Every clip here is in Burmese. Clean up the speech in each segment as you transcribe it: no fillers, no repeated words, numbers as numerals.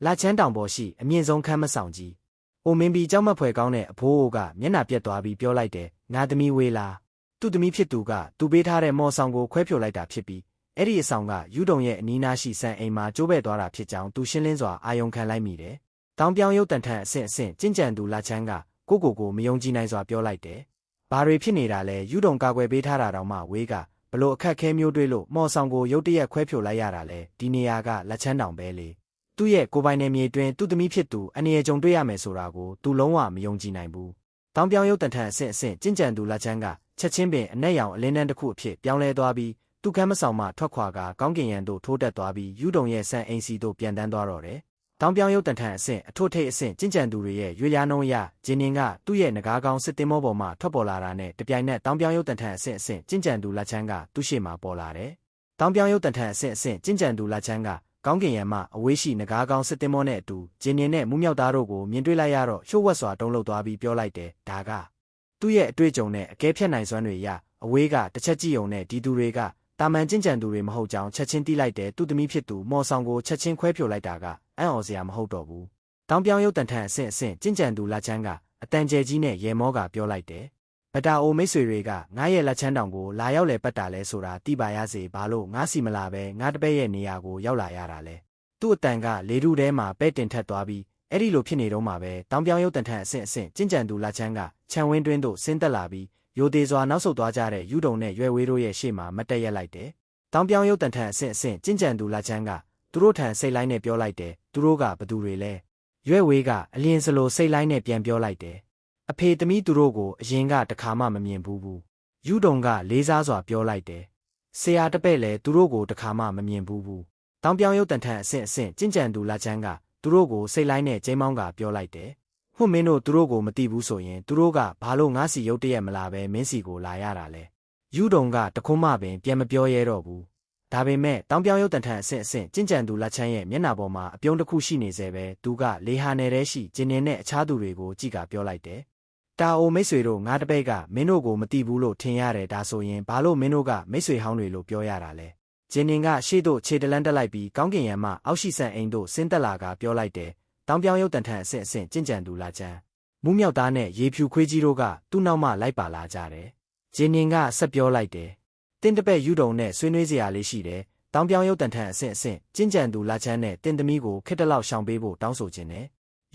လာချမ်းတောင်ပေါ်ရှိအမြင့်ဆုံးခန်းမဆောင်ကြီး။အိုမင်းပြီးကြောက်မက်ဖွယ်ကောင်းတဲ့အဖိုးအိုကမျက်နှာပြက်သွားပြီးပြောလိုက်တယ်။ငါသမီးဝေးလား။သူ့သမီးဖြစ်သူကသူပေးထားတဲ့မော်ဆောင်ကိုခွဲဖြိုလိုက်တာဖြစ်ပြီးအဲ့ဒီအဆောင်ကယူဒုံရဲ့အနီးနားရှိစံအိမ်မှာကျိုးပဲ့သွားတာဖြစ်ကြောင်းသူရှင်းလင်းစွာအာယုံခံလိုက်မိတယ်။တောင်ပြောင်ရုပ်တန်ထန်အဆင့်ကျင့်ကြံသူလာချမ်းကကိုမယုံကြည်နိုင်စွာပြောလိုက်တယ်။ဘာတွေဖြစ်နေတာလဲယူဒုံကာကွယ်ပေးထားတာတောင်မှဝေးကဘလို့အခက်ခဲမျိုးတွေးလို့မော်ဆောင်ကိုရုတ်တရက်ခွဲဖြိုလိုက်ရတာလဲဒီနေရာကလက်ချမ်းတောင်ပဲလေ။သူ့ရဲ့ကိုပိုင်နယ်မြေတွင်သူ့သမီးဖြစ်သူအနေအကြုံတွေ့ရမယ်ဆိုတာကိုသူလုံးဝမယုံကြည်နိုင်ဘူး။တောင်ပြောင်ရုပ်တန်ထန်အဆင့်ကျင့်ကြံသူလာချမ်းကချက်ချင်းပင်အနက်ရောင်အလင်းတန်းတစ်ခုအဖြစ်ပြောင်းလဲသွားပြီးသူ့ကမ်းမဆောင်မှထွက်ခွာကကောင်းကင်ယံသို့ထိုးတက်သွားပြီးယူဒုံရဲ့စံအိမ်စီသို့ပြန်တန်းသွားတော့တယ်။တောင်ပြောင်ရုပ်တန်ထန်အဆင့်အထွတ်ထိပ်အဆင့်ကျင့်ကြံသူတွေရဲ့ရွေလျားနှုံးအရဂျင်းနင်ကသူ့ရဲ့ငကားကောင်းစစ်တင်မောပေါ်မှထွက်ပေါ်လာတာနဲ့တပြိုင်နက်တောင်ပြောင်ရုပ်တန်ထန်အဆင့်ကျင့်ကြံသူလာချမ်းကသူ့ရှေ့မှာပေါ်လာတယ်။တောင်ပြောင်ရုပ်တန်ထန်အဆင့်ကျင့်ကြံသူလာချမ်းကကောင်းကင်ယံမှအဝေးရှိငကားကောင်းစစ်တင်မောနဲ့အတူဂျင်းနင်နဲ့မူးမြောက်သားတို့ကိုမြင်တွေ့လိုက်ရတော့ရှို့ဝက်စွာတုံးလှုပ်သွားပြီးပြောလိုက်တယ်။ဒါကသူ့ရဲ့အတွေ့အကြုံနဲ့အကဲဖြတ်နိုင်စွမ်းတွေရအဝေးကတစ်ချက်ကြည့်ုံနဲ့ဒီသူတွေကတာမန်ကျင့်ကြံသူတွေမဟုတ်ကြောင်းချက်ချင်းသိလိုက်တယ်သူ့သမီးဖြစ်သူမော်ဆောင်ကိုချက်ချင်းခွဲဖြိုလိုက်တာကအံ့ဩစရာမဟုတ်တော့ဘူးတောင်ပြောင်ရုပ်တန်ထန်အဆင့်ကျင့်ကြံသူလာချမ်းကအတန်ကျဲကြီးနဲ့ရေမောကပြောလိုက်တယ်ဗတာအိုမိတ်ဆွေတွေကငါရဲ့လက်ချမ်းတောင်ကိုလာရောက်လေပတ်တာလဲဆိုတာသိပါရစေဘာလို့ငါစီမလာပဲငါတပည့်ရဲ့နေရာကိုရောက်လာရတာလဲသူ့အတန်ကလေထုထဲမှာပဲတင်ထက်သွားပြီးအဲ့ဒီလိုဖြစ်နေတော့မှပဲတောင်ပြောင်ရုပ်တန်ထန်အဆင့်ကျင့်ကြံသူလာချမ်းကခြံဝင်းတွင်းသို့ဆင်းသက်လာပြီးရိုသေစွာနောက်ဆုတ်သွားကြတဲ့ယူဒုံနဲ့ရွယ်ဝေးတို့ရဲ့ရှေ့မှာမတ်တက်ရက်လိုက်တယ်။တောင်ပြောင်ရုပ်တန်ထန်အဆင့်ကျင့်ကြံသူလာချမ်းကသူတို့ထံစိတ်လိုက်နဲ့ပြောလိုက်တယ်။သူတို့ကဘသူတွေလဲ။ရွယ်ဝေးကအလင်းစလိုစိတ်လိုက်နဲ့ပြန်ပြောလိုက်တယ်။အဖေသမီးသူတို့ကိုအရင်ကတခါမှမမြင်ဘူး။ယူဒုံကလေးစားစွာပြောလိုက်တယ်။ဆရာတပည့်လည်းသူတို့ကိုတခါမှမမြင်ဘူး။တောင်ပြောင်ရုပ်တန်ထန်အဆင့်ကျင့်ကြံသူလာချမ်းကသူတို့ကိုစိတ်လိုက်နဲ့ကျိမ်းမောင်းကပြောလိုက်တယ်။မင်းတို့သူတို့ကိုမသိဘူးဆိုရင်သူတို့ကဘာလို့ငါစီရုတ်တရက်မလာပဲမင်းစီကိုလာရတာလဲယူဒုံကတခွန်းမှပင်ပြန်မပြောရဲတော့ဘူးဒါပေမဲ့တောင်ပြောင်ရုပ်တန်ထန်အဆင့်ကျင့်ကြံသူလက်ချမ်းရဲ့မျက်နှာပေါ်မှာအပြုံးတစ်ခုရှိနေစေပဲသူကလေဟာနယ်ထဲရှိဂျင်းနေနဲ့အခြားသူတွေကိုကြည့်ကပြောလိုက်တယ်တာအိုမိတ်ဆွေတို့ငါတပည့်ကမင်းတို့ကိုမသိဘူးလို့ထင်ရတယ်ဒါဆိုရင်ဘာလို့မင်းတို့ကမိတ်ဆွေဟောင်းတွေလို့ပြောရတာလဲဂျင်းနေကရှေ့သို့ခြေတလန်းတက်လိုက်ပြီးကောင်းကင်ယံမှအောက်ရှိဆန်အိမ်သို့ဆင်းသက်လာကပြောလိုက်တယ်တောင်ပြောင်ရုပ်တန်ထန်အဆင့်ကျင့်ကြံသူလာချမ်းမူးမြောက်သားနဲ့ရေဖြူခွေးကြီးတို့ကသူ့နောက်မှလိုက်ပါလာကြတယ်။ဂျင်းနင်ကဆက်ပြောလိုက်တယ်။တင်းတပည့်ယူဒုံနဲ့ဆွေးနွေးစရာလေးရှိတယ်။တောင်ပြောင်ရုပ်တန်ထန်အဆင့်ကျင့်ကြံသူလာချမ်းနဲ့တင်းသမီးကိုခစ်တလောက်ရှောင်ပေးဖို့တောင်းဆိုခြင်းနဲ့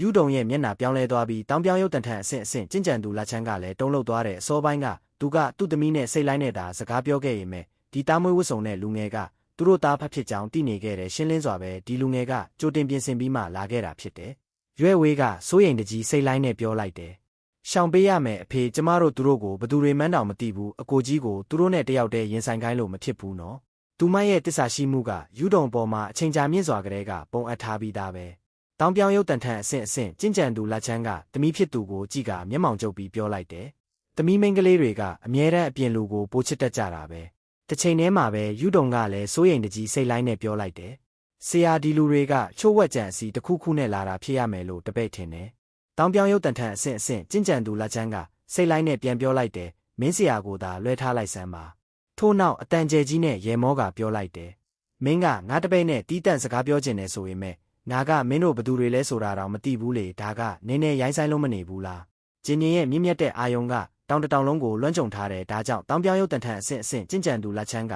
ယူဒုံရဲ့မျက်နှာပြောင်းလဲသွားပြီးတောင်ပြောင်ရုပ်တန်ထန်အဆင့်ကျင့်ကြံသူလာချမ်းကလည်းတုံးလှုပ်သွားတဲ့အစောပိုင်းကသူကသူ့သမီးနဲ့စိတ်လိုက်နေတာစကားပြောခဲ့ရင်မဲ့ဒီတားမွေးဝတ်စုံတဲ့လူငယ်ကသူတို့သားဖတ်ဖြစ်ကြောင်းသိနေခဲ့တယ်ရှင်းလင်းစွာပဲဒီလူငယ်ကကြိုတင်ပြင်ဆင်ပြီးမှလာခဲ့တာဖြစ်တယ်။ရွယ်ဝေးကစိုးရိမ်တကြီးစိတ်လိုက်နဲ့ပြောလိုက်တယ်။ရှောင်ပေးရမယ်အဖေကျမတို့သူတို့ကိုဘသူတွေမှန်းတောင်မသိဘူးအကိုကြီးကိုသူတို့နဲ့တယောက်တည်းရင်ဆိုင်ခိုင်းလို့မဖြစ်ဘူးနော်။သူမရဲ့တစ္ဆာရှိမှုကယူဒုံပေါ်မှာအချိန်ကြာမြင့်စွာကလေးကပုံအပ်ထားပြီးသားပဲ။တောင်ပြောင်ရုပ်တန်ထန်အဆင့်ကျင့်ကြံသူလက်ချမ်းကသမီးဖြစ်သူကိုကြည့်ကမျက်မှောင်ကျုပ်ပြီးပြောလိုက်တယ်။သမီးမိန်းကလေးတွေကအမြဲတမ်းအပြင်လူကိုပိုချစ်တတ်ကြတာပဲ။တစ်ချိန်တည်းမှာပဲယူဒုံကလည်းစိုးရိမ်တကြီးစိတ်လိုက်နဲ့ပြောလိုက်တယ်။ဆရာဒီလူတွေကချို့ဝက်ကြံစီတစ်ခုခုနဲ့လာတာဖြစ်ရမယ်လို့တပည့်ထင်တယ်။တောင်ပြောင်ရုပ်တန်ထန်အဆင့်ကျင့်ကြံသူလက်ချမ်းကစိတ်လိုက်နဲ့ပြန်ပြောလိုက်တယ်။မင်းဆရာကိုသာလွှဲထားလိုက်စမ်းပါ။ထို့နောက်အတန်ကျဲကြီးနဲ့ရေမောကပြောလိုက်တယ်။မင်းကငါတပည့်နဲ့တီးတန့်စကားပြောချင်တယ်ဆိုရင်မဲ့ငါကမင်းတို့ဘသူတွေလဲဆိုတာတော့မသိဘူးလေဒါကနင်းနေရိုင်းဆိုင်လို့မနေဘူးလား။ဂျင်းရင်ရဲ့မြင့်မြတ်တဲ့အာယုံကတောင်တတောင်လုံးကိုလွှမ်းခြုံထားတယ်ဒါကြောင့်တောင်ပြောင်ရုပ်တန်ထန်အဆင့်ကျင့်ကြံသူလက်ချမ်းကအ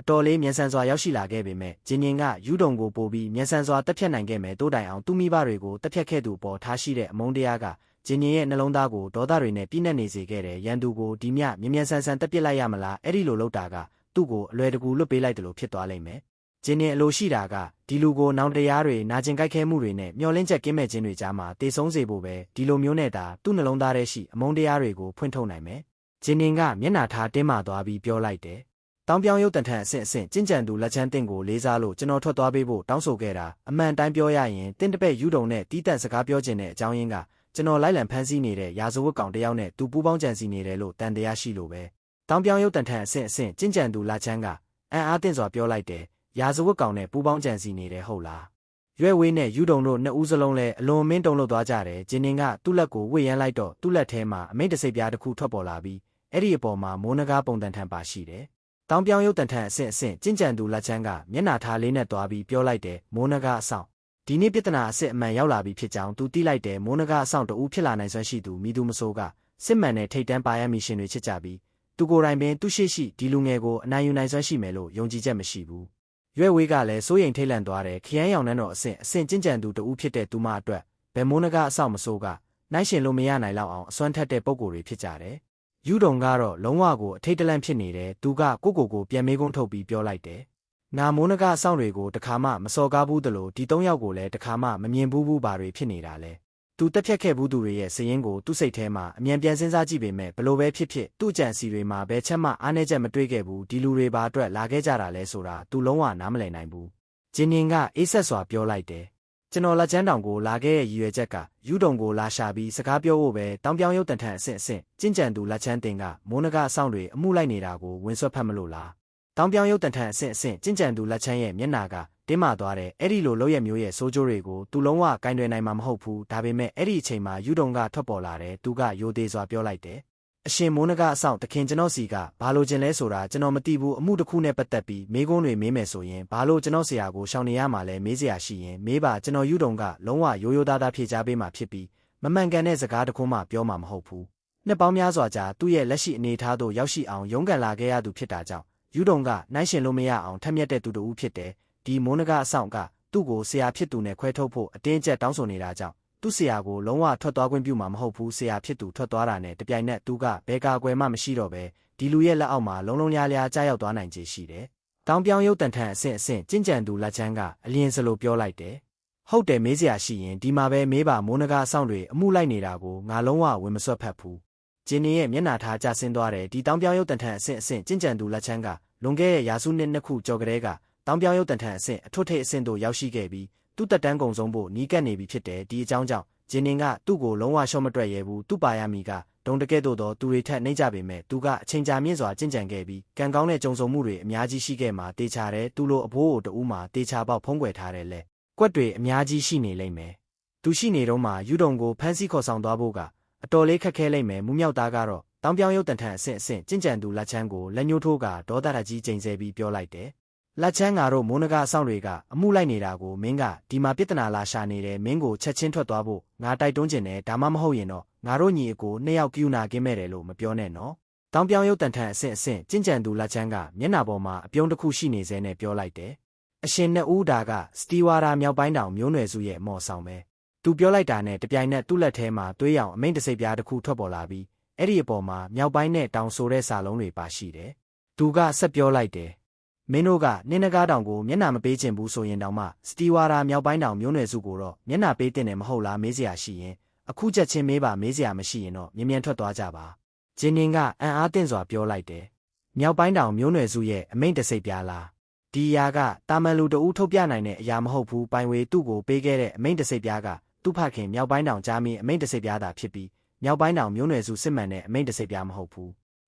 တော်လေးမြန်ဆန်စွာရောက်ရှိလာခဲ့ပေမဲ့ဂျင်းရင်ကယူဒုံကိုပို့ပြီးမြန်ဆန်စွာတက်ဖြတ်နိုင်ခဲ့မယ်တိုးတိုင်အောင်သူ့မိဘတွေကိုတက်ဖြတ်ခဲ့သူပေါ်ထားရှိတဲ့အမုန်းတရားကဂျင်းရင်ရဲ့နှလုံးသားကိုဒေါသတွေနဲ့ပြည့်နှက်နေစေခဲ့တယ်ရန်သူကိုဒီမြမြန်ဆန်တက်ပစ်လိုက်ရမလားအဲ့ဒီလိုလုပ်တာကသူ့ကိုအလွယ်တကူလွတ်ပေးလိုက်တယ်လို့ဖြစ်သွားလိမ့်မယ်ဂျင်းရင်အလိုရှိတာကဒီလူကိုနောင်တရားတွေနာကျင်ကြိုက်ခဲမှုတွေနဲ့မျောလင့်ချက်ကင်းမဲ့ခြင်းတွေကြားမှာတေဆုံးစေဖို့ပဲဒီလိုမျိုးနဲ့သာသူ့နှလုံးသားထဲရှိအမုန်းတရားတွေကိုဖွင့်ထုတ်နိုင်မယ်ဂျင်းရင်ကမျက်နှာထားတင်းမာသွားပြီးပြောလိုက်တယ်တောင်ပြောင်ရုပ်တန်ထန်အဆင့်ကျင့်ကြံသူလက်ချမ်းတင့်ကိုလေးစားလို့ကျွန်တော်ထွက်သွားပေးဖို့တောင်းဆိုခဲ့တာအမှန်တိုင်းပြောရရင်တင့်တပည့်ယူဒုံနဲ့တီးတန့်စကားပြောခြင်းတဲ့အကြောင်းရင်းကကျွန်တော်လိုက်လံဖမ်းဆီးနေတဲ့ရာဇဝတ်ကောင်တယောက်နဲ့သူပူးပေါင်းကြံစည်နေတယ်လို့တန်တရားရှိလို့ပဲတောင်ပြောင်ရုပ်တန်ထန်အဆင့်ကျင့်ကြံသူလက်ချမ်းကအံ့အားသင့်စွာပြောလိုက်တယ်ရာဇဝတ်ကောင်နဲ့ပူးပေါင်းကြံစည်နေတယ်ဟုတ်လားရွယ်ဝေးနဲ့ယူဒုံတို့နှစ်ဦးစလုံးလည်းအလွန်မင်းတုံလို့သွားကြတယ်ဂျင်းနင်ကသူ့လက်ကိုဝှေ့ရမ်းလိုက်တော့သူ့လက်ထဲမှာအမိတ်တစိပ်ပြားတစ်ခုထွက်ပေါ်လာပြီးအဲ့ဒီအပေါ်မှာမိုးနဂါပုံတန်ထန်ပါရှိတယ်တောင်ပြောင်ရုပ်တန်ထန်အဆင့်ကျင့်ကြံသူလက်ချမ်းကမျက်နှာထားလေးနဲ့သွားပြီးပြောလိုက်တယ်မိုးနဂါအဆောင် ဒီနေ့ပြဿနာအစစ်အမှန်ရောက်လာပြီဖြစ်ကြောင်းသူသိလိုက်တယ်မိုးနဂါအဆောင်တဦးဖြစ်လာနိုင်စွမ်းရှိသူမိသူမဆိုးကစစ်မှန်တဲ့ထိတ်တန်းပါရမီရှင်တွေချစ်ကြပြီးသူကိုယ်တိုင်ပင်သူရှိဒီလူငယ်ကိုအနိုင်ယူနိုင်စွမ်းရှိမယ်လို့ယုံကြည်ချက်မရှိဘူးရွဲ့ဝေးကလည်းစိုးရိမ်ထိတ်လန့်သွားတယ်ခရမ်းရောင်နှန်းတော်အဆင့်ကျင့်ကြံသူတဦးဖြစ်တဲ့သူမအတွက်ဘယ်မိုးနဂါအဆောင်မဆိုးကနိုင်ရှင်လို့မရနိုင်လောက်အောင်အစွမ်းထက်တဲ့ပုံကိုယ်တွေဖြစ်ကြတယ်ယူဒုံကတော့လုံးဝကိုအထိတ်တလန့်ဖြစ်နေတယ်သူကကိုပြန်မေးခွန်းထုတ်ပြီးပြောလိုက်တယ်ငါမိုးနဂါအဆောင်တွေကိုတခါမှမစော်ကားဘူးသလိုဒီ၃ယောက်ကိုလည်းတခါမှမမြင်ဘူးဘာတွေဖြစ်နေတာလဲသူတက်ဖြတ်ခဲ့ဘူးသူတွေရဲ့စည်ရင်းကိုသူ့စိတ်ထဲမှာအမြန်ပြန်စဉ်းစားကြည့်ပေမဲ့ဘလို့ပဲဖြစ်သူ့ကြံစီတွေမှာဘယ်ချက်မှအားနည်းချက်မတွေ့ခဲ့ဘူးဒီလူတွေဘာအတွက်လာခဲ့ကြတာလဲဆိုတာသူလုံးဝနားမလည်နိုင်ဘူးဂျင်းနင်ကအေးဆက်စွာပြောလိုက်တယ်ကျွန်တော်လက်ချမ်းတောင်ကိုလာခဲ့ရဲ့ရည်ရွယ်ချက်ကယူဒုံကိုလာရှာပြီးစကားပြောဖို့ပဲတောင်ပြောင်ရုပ်တန်ထန်အဆင့်ကျင့်ကြံသူလက်ချမ်းတင်ကမိုးနဂါအဆောင်တွေအမှုလိုက်နေတာကိုဝင်ဆွတ်ဖတ်မလို့လားတောင်ပြောင်ရုပ်တန်ထန်အဆင့်ကျင့်ကြံသူလက်ချမ်းရဲ့မျက်နာကတင်းမာသွားတယ်အဲ့ဒီလိုလောက်ရမျိုးရဲ့စိုးကြိုးတွေကိုသူလုံးဝကင်တွယ်နိုင်မှာမဟုတ်ဘူးဒါပေမဲ့အဲ့ဒီအချိန်မှာယူဒုံကထွက်ပေါ်လာတယ်သူကယိုသေးစွာပြောလိုက်တယ်အရှင်မိုးနဂါအဆောင်တခင်ကျွန်တော်စီကဘာလို့ခြင်းလဲဆိုတာကျွန်တော်မသိဘူးအမှုတစ်ခုနဲ့ပတ်သက်ပြီးမေးခွန်းတွေမေးမယ်ဆိုရင်ဘာလို့ကျွန်တော်ဆရာကိုရှောင်နေရမှာလဲမေးစရာရှိရင်မေးပါကျွန်တော်ယူဒုံကလုံးဝရိုးသားဖြေချပေးမှာဖြစ်ပြီးမမှန်ကန်တဲ့စကားတစ်ခုမှပြောမှာမဟုတ်ဘူးနှစ်ပေါင်းများစွာကြာသူ့ရဲ့လက်ရှိအနေအထားသို့ရောက်ရှိအောင်ရုန်းကန်လာခဲ့ရသူဖြစ်တာကြောင့်ယူဒုံကနိုင်ရှင်လို့မရအောင်ထက်မြက်တဲ့သူတူဖြစ်တယ်ဒီမိုးနဂါအဆောင်ကသူ့ကိုဆရာဖြစ်သူနဲ့ခွဲထုတ်ဖို့အတင်းကျပ်တောင်းဆိုနေတာကြောင့်သူ့ဆရာကိုလုံးဝထွက်သွားခွင့်ပြုမှာမဟုတ်ဘူးဆရာဖြစ်သူထွက်သွားတာနဲ့တပြိုင်နက်သူကဘယ်ကာကွယ်မှမရှိတော့ပဲဒီလူရဲ့လက်အောက်မှာလုံးလျားကြားရောက်သွားနိုင်ခြေရှိတယ်။တောင်ပြောင်ရုပ်တန်ထန်အဆင့်ကျင့်ကြံသူလက်ချမ်းကအလျင်စလိုပြောလိုက်တယ်။ဟုတ်တယ်မေးစရာရှိရင်ဒီမှာပဲမေးပါမိုးနဂါအဆောင်တွေအမှုလိုက်နေတာကိုငါလုံးဝဝင်မစွက်ဖက်ဘူး။ဂျင်းနီရဲ့မျက်နှာထားကျဆင်းသွားတယ်ဒီတောင်ပြောင်ရုပ်တန်ထန်အဆင့်ကျင့်ကြံသူလက်ချမ်းကလွန်ခဲ့တဲ့ရာစုနှစ်ခုကျော်ကလေးကတောင်ပြောင်ရုပ်တန်ထန်အဆင့်အထွတ်ထိပ်အဆင့်တို့ရောက်ရှိခဲ့ပြီးသူ့တက်တန်းကုံဆုံးဖို့နီးကပ်နေပြီဖြစ်တယ်ဒီအကြောင်းကြောင့်ဂျင်းနင်ကသူ့ကိုလုံးဝရှော့မတွက်ရဲဘူးသူ့ပါရမီကဒုံတကဲ့သို့သောသူတွေထက်နှိမ့်ကြပေမဲ့သူကအချိန်ကြာမြင့်စွာကျင့်ကြံခဲ့ပြီးကံကောင်းတဲ့ကြုံဆုံမှုတွေအများကြီးရှိခဲ့မှာတေချာတယ်သူလိုအဘိုးတူမှာတေချာပေါက်ဖုံးကွယ်ထားတယ်လေကွက်တွေအများကြီးရှိနေလိမ့်မယ်သူရှိနေတော့မှယူဒုံကိုဖမ်းဆီးခေါ်ဆောင်သွားဖို့ကအတော်လေးခက်ခဲလိမ့်မယ်မူမြောက်သားကတော့တောင်ပြောင်ရုပ်တန်ထန်အဆင့်ကျင့်ကြံသူလက်ချမ်းကိုလက်ညှိုးထိုးကဒေါသတကြီးချိန်ဆပြီးပြောလိုက်တယ်လက်ချမ်းငါတို့မိုးနဂါအဆောင်တွေကအမှုလိုက်နေတာကိုမင်းကဒီမှာပြဿနာလာရှာနေတယ်မင်းကိုချက်ချင်းထွက်သွားဖို့ငါတိုက်တွန်းကျင်တယ်ဒါမှမဟုတ်ရင်တော့ငါတို့ညီအကိုနှစ်ယောက်ကယူနာကင်းမဲ့တယ်လို့မပြောနဲ့နော်တောင်ပြောင်ရုပ်တန်ထန်အဆင့်ကျင့်ကြံသူလက်ချမ်းကမျက်နှာပေါ်မှာအပြုံးတစ်ခုရှိနေစေနဲ့ပြောလိုက်တယ်အရှင်နှစ်ဦးဒါကစတီဝါရာမြောက်ပိုင်းတောင်မျိုးနွယ်စုရဲ့အမော်ဆောင်ပဲသူပြောလိုက်တာနဲ့တပြိုင်နက်သူ့လက်ထဲမှာသွေးရောင်အမိန့်တစိပ်ပြားတစ်ခုထွက်ပေါ်လာပြီးအဲ့ဒီအပေါ်မှာမြောက်ပိုင်းနဲ့တောင်ဆိုတဲ့စာလုံးတွေပါရှိတယ်သူကဆက်ပြောလိုက်တယ်မင်းတို့ကနင်းနဂါတောင်ကိုမျက်နှာမပေးချင်ဘူးဆိုရင်တောင်မှစတီဝါရာမြောက်ပိုင်းတောင်မျိုးနွယ်စုကိုတော့မျက်နှာပေးတင်တယ်မဟုတ်လားမေးစရာရှိရင်အခုချက်ချင်းမေးပါမေးစရာမရှိရင်တော့မြင်ထွက်သွားကြပါဂျင်းနင်ကအံ့အားသင့်စွာပြောလိုက်တယ်မြောက်ပိုင်းတောင်မျိုးနွယ်စုရဲ့အမိန့်တစိပ်ပြားလားဒီအရာကတာမန်လူတဦးထုတ်ပြနိုင်တဲ့အရာမဟုတ်ဘူးပိုင်ဝေသူ့ကိုပေးခဲ့တဲ့အမိန့်တစိပ်ပြားကသူ့ဖခင်မြောက်ပိုင်းတောင်ကြားမင်းအမိန့်တစိပ်ပြားသာဖြစ်ပြီးမြောက်ပိုင်းတောင်မျိုးနွယ်စုစစ်မှန်တဲ့အမိန့်တစိပ်ပြားမဟုတ်ဘူ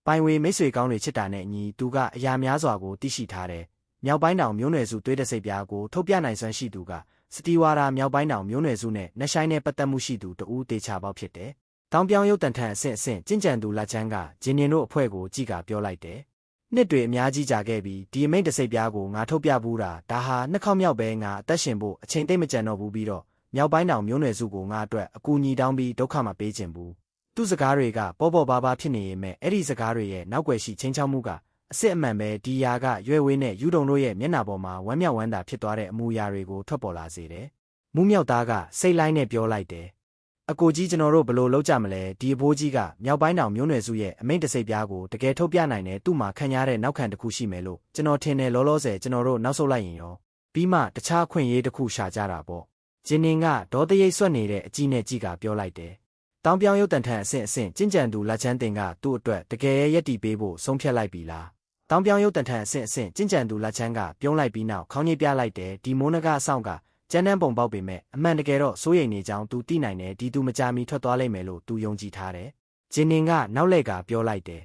းပိုင်ဝေမိတ်ဆွေကောင်းတွေချစ်တာနဲ့အညီသူကအရာများစွာကိုသိရှိထားတယ်မြောက်ပိုင်းတောင်မျိုးနွယ်စုသွေးတစိပ်ပြားကိုထုတ်ပြနိုင်စွမ်းရှိသူကစတီဝါရာမြောက်ပိုင်းတောင်မျိုးနွယ်စုနဲ့နှဆိုင်နဲ့ပတ်သက်မှုရှိသူတဦးတေချာပေါက်ဖြစ်တယ်။တောင်ပြောင်ရုပ်တန်ထန်အဆင့်ကျင့်ကြံသူလက်ချမ်းကဂျင်းနင်တို့အဖွဲ့ကိုကြည့်ကပြောလိုက်တယ်။နှစ်တွေအများကြီးကြာခဲ့ပြီးဒီအမိန့်တစိပ်ပြားကိုငါထုတ်ပြဘူးတာဒါဟာနှစ်ခေါက်မြောက်ပဲငါအသက်ရှင်ဖို့အချိန်သိမ့်မကြံတော့ဘူးပြီးတော့မြောက်ပိုင်းတောင်မျိုးနွယ်စုကိုငါအတွက်အကူအညီတောင်းပြီးဒုက္ခမပေးချင်ဘူး။သူ့စကားတွေကပေါ်ပါးဖြစ်နေရင်မဲ့အဲ့ဒီစကားတွေရဲ့နောက်ွယ်ရှိချင်းချောက်မှုကအစစ်အမှန်ပဲဒီယာကရွဲ့ဝေးနဲ့ယူဒုံတို့ရဲ့မျက်နှာပေါ်မှာဝမ်းမြောက်ဝမ်းသာဖြစ်သွားတဲ့အမူအရာတွေကိုထွက်ပေါ်လာစေတယ်။မူးမြောက်သားကစိတ်လိုက်နဲ့ပြောလိုက်တယ်။အကိုကြီးကျွန်တော်တို့ဘယ်လိုလုပ်ကြမလဲဒီအဘိုးကြီးကမြောက်ပိုင်းတောင်မျိုးနွယ်စုရဲ့အမိန့်တစိပ်ပြားကိုတကယ်ထုတ်ပြနိုင်တယ်သူ့မှာခံရတဲ့နောက်ခံတစ်ခုရှိမယ်လို့ကျွန်တော်ထင်တယ်လောလောဆယ်ကျွန်တော်တို့နောက်ဆုတ်လိုက်ရင်ရောပြီးမှတခြားခွင့်ရေးတစ်ခုရှာကြတာပေါ့။ဂျင်းနင်ကဒေါသရိပ်ဆွတ်နေတဲ့အကြီးနဲ့ကြီးကပြောလိုက်တယ်။တောင်ပြောင်ရုပ်တန်ထန်အဆင့်ကျင့်ကြံသူလက်ချမ်းတင်ကသူ့အတွက်တကယ်ရက်တီပေးဖို့ဆုံးဖြတ်လိုက်ပြီလား။တောင်ပြောင်ရုပ်တန်ထန်အဆင့်ကျင့်ကြံသူလက်ချမ်းကပြုံးလိုက်ပြီးနောက်ခေါင်းညိပြလိုက်တယ်ဒီမိုးနဂါအဆောင်ကကျန်းတန်းပုံပေါက်ပေမဲ့အမှန်တကယ်တော့စိုးရိမ်နေကြောင်းသူသိနိုင်တယ်ဒီသူမကြမီထွက်သွားလိမ့်မယ်လို့သူယုံကြည်ထားတယ်ဂျင်းနင်ကနောက်လှည့်ကပြောလိုက်တယ်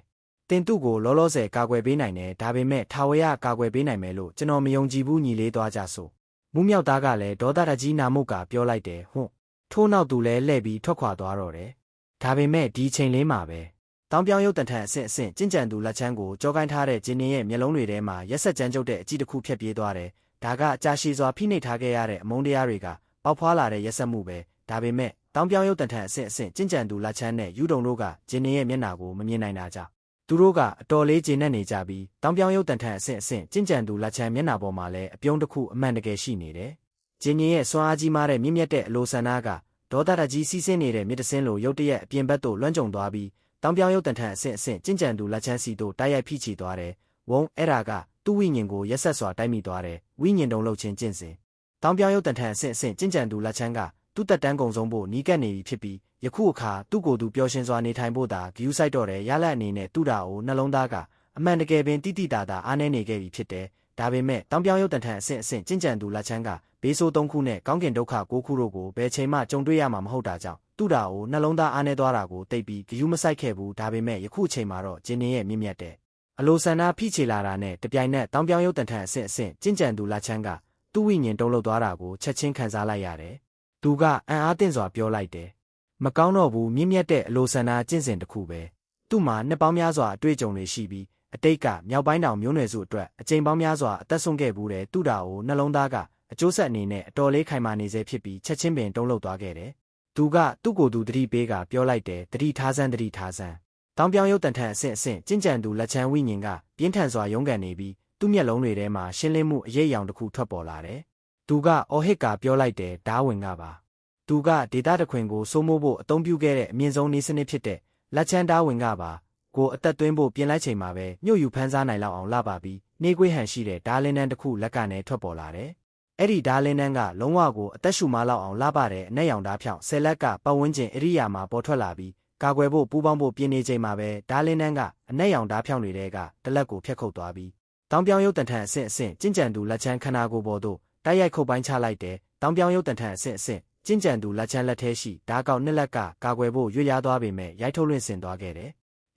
တင်သူ့ကိုလောလောဆယ်ကာကွယ်ပေးနိုင်တယ်ဒါပေမဲ့ထာဝရကာကွယ်ပေးနိုင်မယ်လို့ကျွန်တော်မယုံကြည်ဘူးညီလေးသွားကြဆိုမူးမြောက်သားကလည်းဒေါသတကြီးနာမုတ်ကပြောလိုက်တယ်ဟွန်းထိုးနောက်သူလည်းလှည့်ပြီးထွက်ခွာသွားတော့တယ်ဒါပေမဲ့ဒီချိန်လေးမှာပဲတောင်ပြောင်ရုပ်တန်ထန်အဆင့်ကျင့်ကြံသူလက်ချမ်းကိုကြောကိုင်းထားတဲ့ဂျင်းနင်ရဲ့မျက်လုံးတွေထဲမှာရက်ဆက်ကြမ်းကြုတ်တဲ့အကြည့်တစ်ခုဖြတ်ပြေးသွားတယ်ဒါကအကြာရှည်စွာဖိနှိပ်ထားခဲ့ရတဲ့အမုန်းတရားတွေက ပေါက်ဖွာလာတဲ့ရက်စက်မှုပဲဒါပေမဲ့တောင်ပြောင်းရုပ်တံထန်အဆင့်အဆင့်ကျင့်ကြံသူလက်ချမ်းနဲ့ယူတုံတို့ကဂျင်းနေရဲ့မျက်နှာကိုမမြင်နိုင်တာကြောင့်သူတို့ကအတော်လေးကျေနပ်နေကြပြီးတောင်ပြောင်းရုပ်တံထန်အဆင့်အဆင့်ကျင့်ကြံသူလက်ချမ်းမျက်နှာပေါ်မှာလည်းအပြုံးတစ်ခုအမှန်တကယ်ရှိနေတယ်ဂျင်းနေရဲ့စွမ်းအားကြီးမားတဲ့မြင့်မြတ်တဲ့အလိုဆန္ဒကဒေါသတကြီးစီးဆင်းနေတဲ့မြစ်တစင်းလိုရုတ်တရက်အပြင်ဘက်သို့လွှမ်းကြုံသွားပြီးတောင်ပြောင်းရုပ်တံထန်အဆင့်အဆင့်ကျင့်ကြံသူလက်ချမ်းစီတို့တိုက်ရိုက်ဖိချီသွားတယ်ဝုံအဲ့ဒါကသူ့ဝိညာဉ်ကိုရက်ဆက်စွာတိုက်မိသွားတယ်ဝိညာဉ်တုံလှုပ်ခြင်းကျင့်စဉ်တောင်ပြောင်းရုပ်တံထန်အဆင့်အဆင့်ကျင့်ကြံသူလက်ချမ်းကသူ့တက်တန်းကုံဆုံးဖို့နီးကပ်နေပြီဖြစ်ပြီးယခုအခါသူ့ကိုယ်သူပျော်ရွှင်စွာနေထိုင်ဖို့သာဂယူးဆိုင်တော့တဲ့ရလတ်အနေနဲ့သူ့ဓာတ်ကိုနှလုံးသားကအမှန်တကယ်ပင်တိတိတာတာအားနည်းနေခဲ့ပြီဖြစ်တယ်ဒါပေမဲ့တောင်ပြောင်းရုပ်တံထန်အဆင့်အဆင့်ကျင့်ကြံသူလက်ချမ်းကဘေးဆိုး၃ခုနဲ့ကောင်းကင်ဒုက္ခ၉ခုတို့ကိုဘယ်ချိန်မှကြုံတွေ့ရမှာမဟုတ်တာကြောင့်သူ့ဓာတ်ကိုနှလုံးသားအားနည်းသွားတာကိုသိပြီးဂယူးမဆိုင်ခဲ့ဘူးဒါပေမဲ့ယခုအချိန်မှာတော့ဂျင်းနေရဲ့မြင့်မြတ်တဲ့အလိုဆန္ဒဖိချေလာတာနဲ့တပြိုင်နက်တောင်ပြောင်းရုပ်တံထန်အဆင့်အဆင့်ကျင့်ကြံသူလက်ချမ်းကသူ့ဝိညာဉ်တုံးလှုပ်သွားတာကိုချက်ချင်းခံစားလိုက်ရတယ်သူကအံ့အားသင့်စွာပြောလိုက်တယ်မကောင်းတော့ဘူးမြင့်မြတ်တဲ့အလိုဆန္ဒကျင့်စဉ်တစ်ခုပဲသူ့မှာနှစ်ပေါင်းများစွာအတွေ့အကြုံတွေရှိပြီးအတိတ်ကမြောက်ပိုင်းတောင်မျိုးနွယ်စုအတွက်အကြိမ်ပေါင်းများစွာအသက်ဆုံးခဲ့ဘူးတဲ့သူ့ဓာတ်ကိုနှလုံးသားကအကျိုးဆက်အနေနဲ့အတော်လေးခိုင်မာနေစေဖြစ်ပြီးချက်ချင်းပင်တုံးလှုပ်သွားခဲ့တယ်သူကသူ့ကိုယ်သူတတိပေးကပြောလိုက်တယ်တတိထားစမ်းတောင်ပြောင်းရုပ်တံထန်အဆင့်အဆင့်ကျင့်ကြံသူလက်ချမ်းဝိညာဉ်ကပြင်းထန်စွာရုန်းကန်နေပြီးသူ့မျက်လုံးတွေထဲမှာရှင်းလင်းမှုအရေးအယောင်တစ်ခုထွက်ပေါ်လာတယ်သူကအော်ဟစ်ကပြောလိုက်တယ်ဒါဝင်ကပါသူကဒေတာတခွင်ကိုစိုးမိုးဖို့အသုံးပြုခဲ့တဲ့အမြင့်ဆုံးနည်းစနစ်ဖြစ်တဲ့လက်ချမ်းဒါဝင်ကပါကိုအသက်သွင်းဖို့ပြင်လိုက်ချိန်မှာပဲညှို့ယူဖမ်းစားနိုင်လောက်အောင်လှပပြီးနှေးကွေးဟန်ရှိတဲ့ဒါလင်းနန်းတစ်ခုလက်ကနေထွက်ပေါ်လာတယ်အဲ့ဒီဒါလင်းနန်းကလုံးဝကိုအသက်ရှူမလောက်အောင်လှပတဲ့အနက်ရောင်ဓာတ်ဖြောင့်ဆယ်လက်ကပတ်ဝန်းကျင်အရိယာမှာပေါ်ထွက်လာပြီးကာကွယ်ဖို့ပူးပေါင်းဖို့ပြင်နေချိန်မှာပဲဒါလင်းနန်းကအနက်ရောင်ဓာတ်ဖြောင့်တွေကတလက်ကိုဖျက်ခုတ်သွားပြီးတောင်ပြောင်းရုပ်တံထန်အဆင့်အဆင့်ကျင့်ကြံသူလက်ချမ်းခန္ဓာကိုယ်ပေါ်သို့တိုက်ရိုက်ခုတ်ပိုင်းချလိုက်တဲ့တောင်ပြောင်းရုပ်တံထန်အဆင့်အဆင့်ကျင့်ကြံသူလက်ချမ်းလက်ထဲရှိဓာတ်ကောက်နှစ်လက်ကကာကွယ်ဖို့ရွေ့ရသွားပေမဲ့ရိုက်ထုတ်လွင့်စင်သွားခဲ့တယ်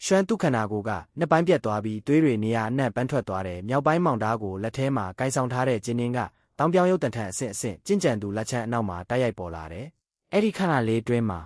ရွှမ်းသူခန္ဓာကိုယ်ကနှစ်ပိုင်းပြတ်သွားပြီးသွေးတွေနေရာအနှံ့ပန်းထွက်သွားတယ်မြောက်ပိုင်းမောင်ဓာတ်ကိုလက်ထဲမှာကိုင်ဆောင်ထားတဲ့ဂျင်းင်းကတောင်ပြောင်းရုပ်တံထန်အဆင့်အဆင့်ကျင့်ကြံသူလက်ချမ်းအနောက်မှာတိုက်ရိုက်ပေါ်လာတယ်အဲ့ဒီခဏလေးတွင်းမှာ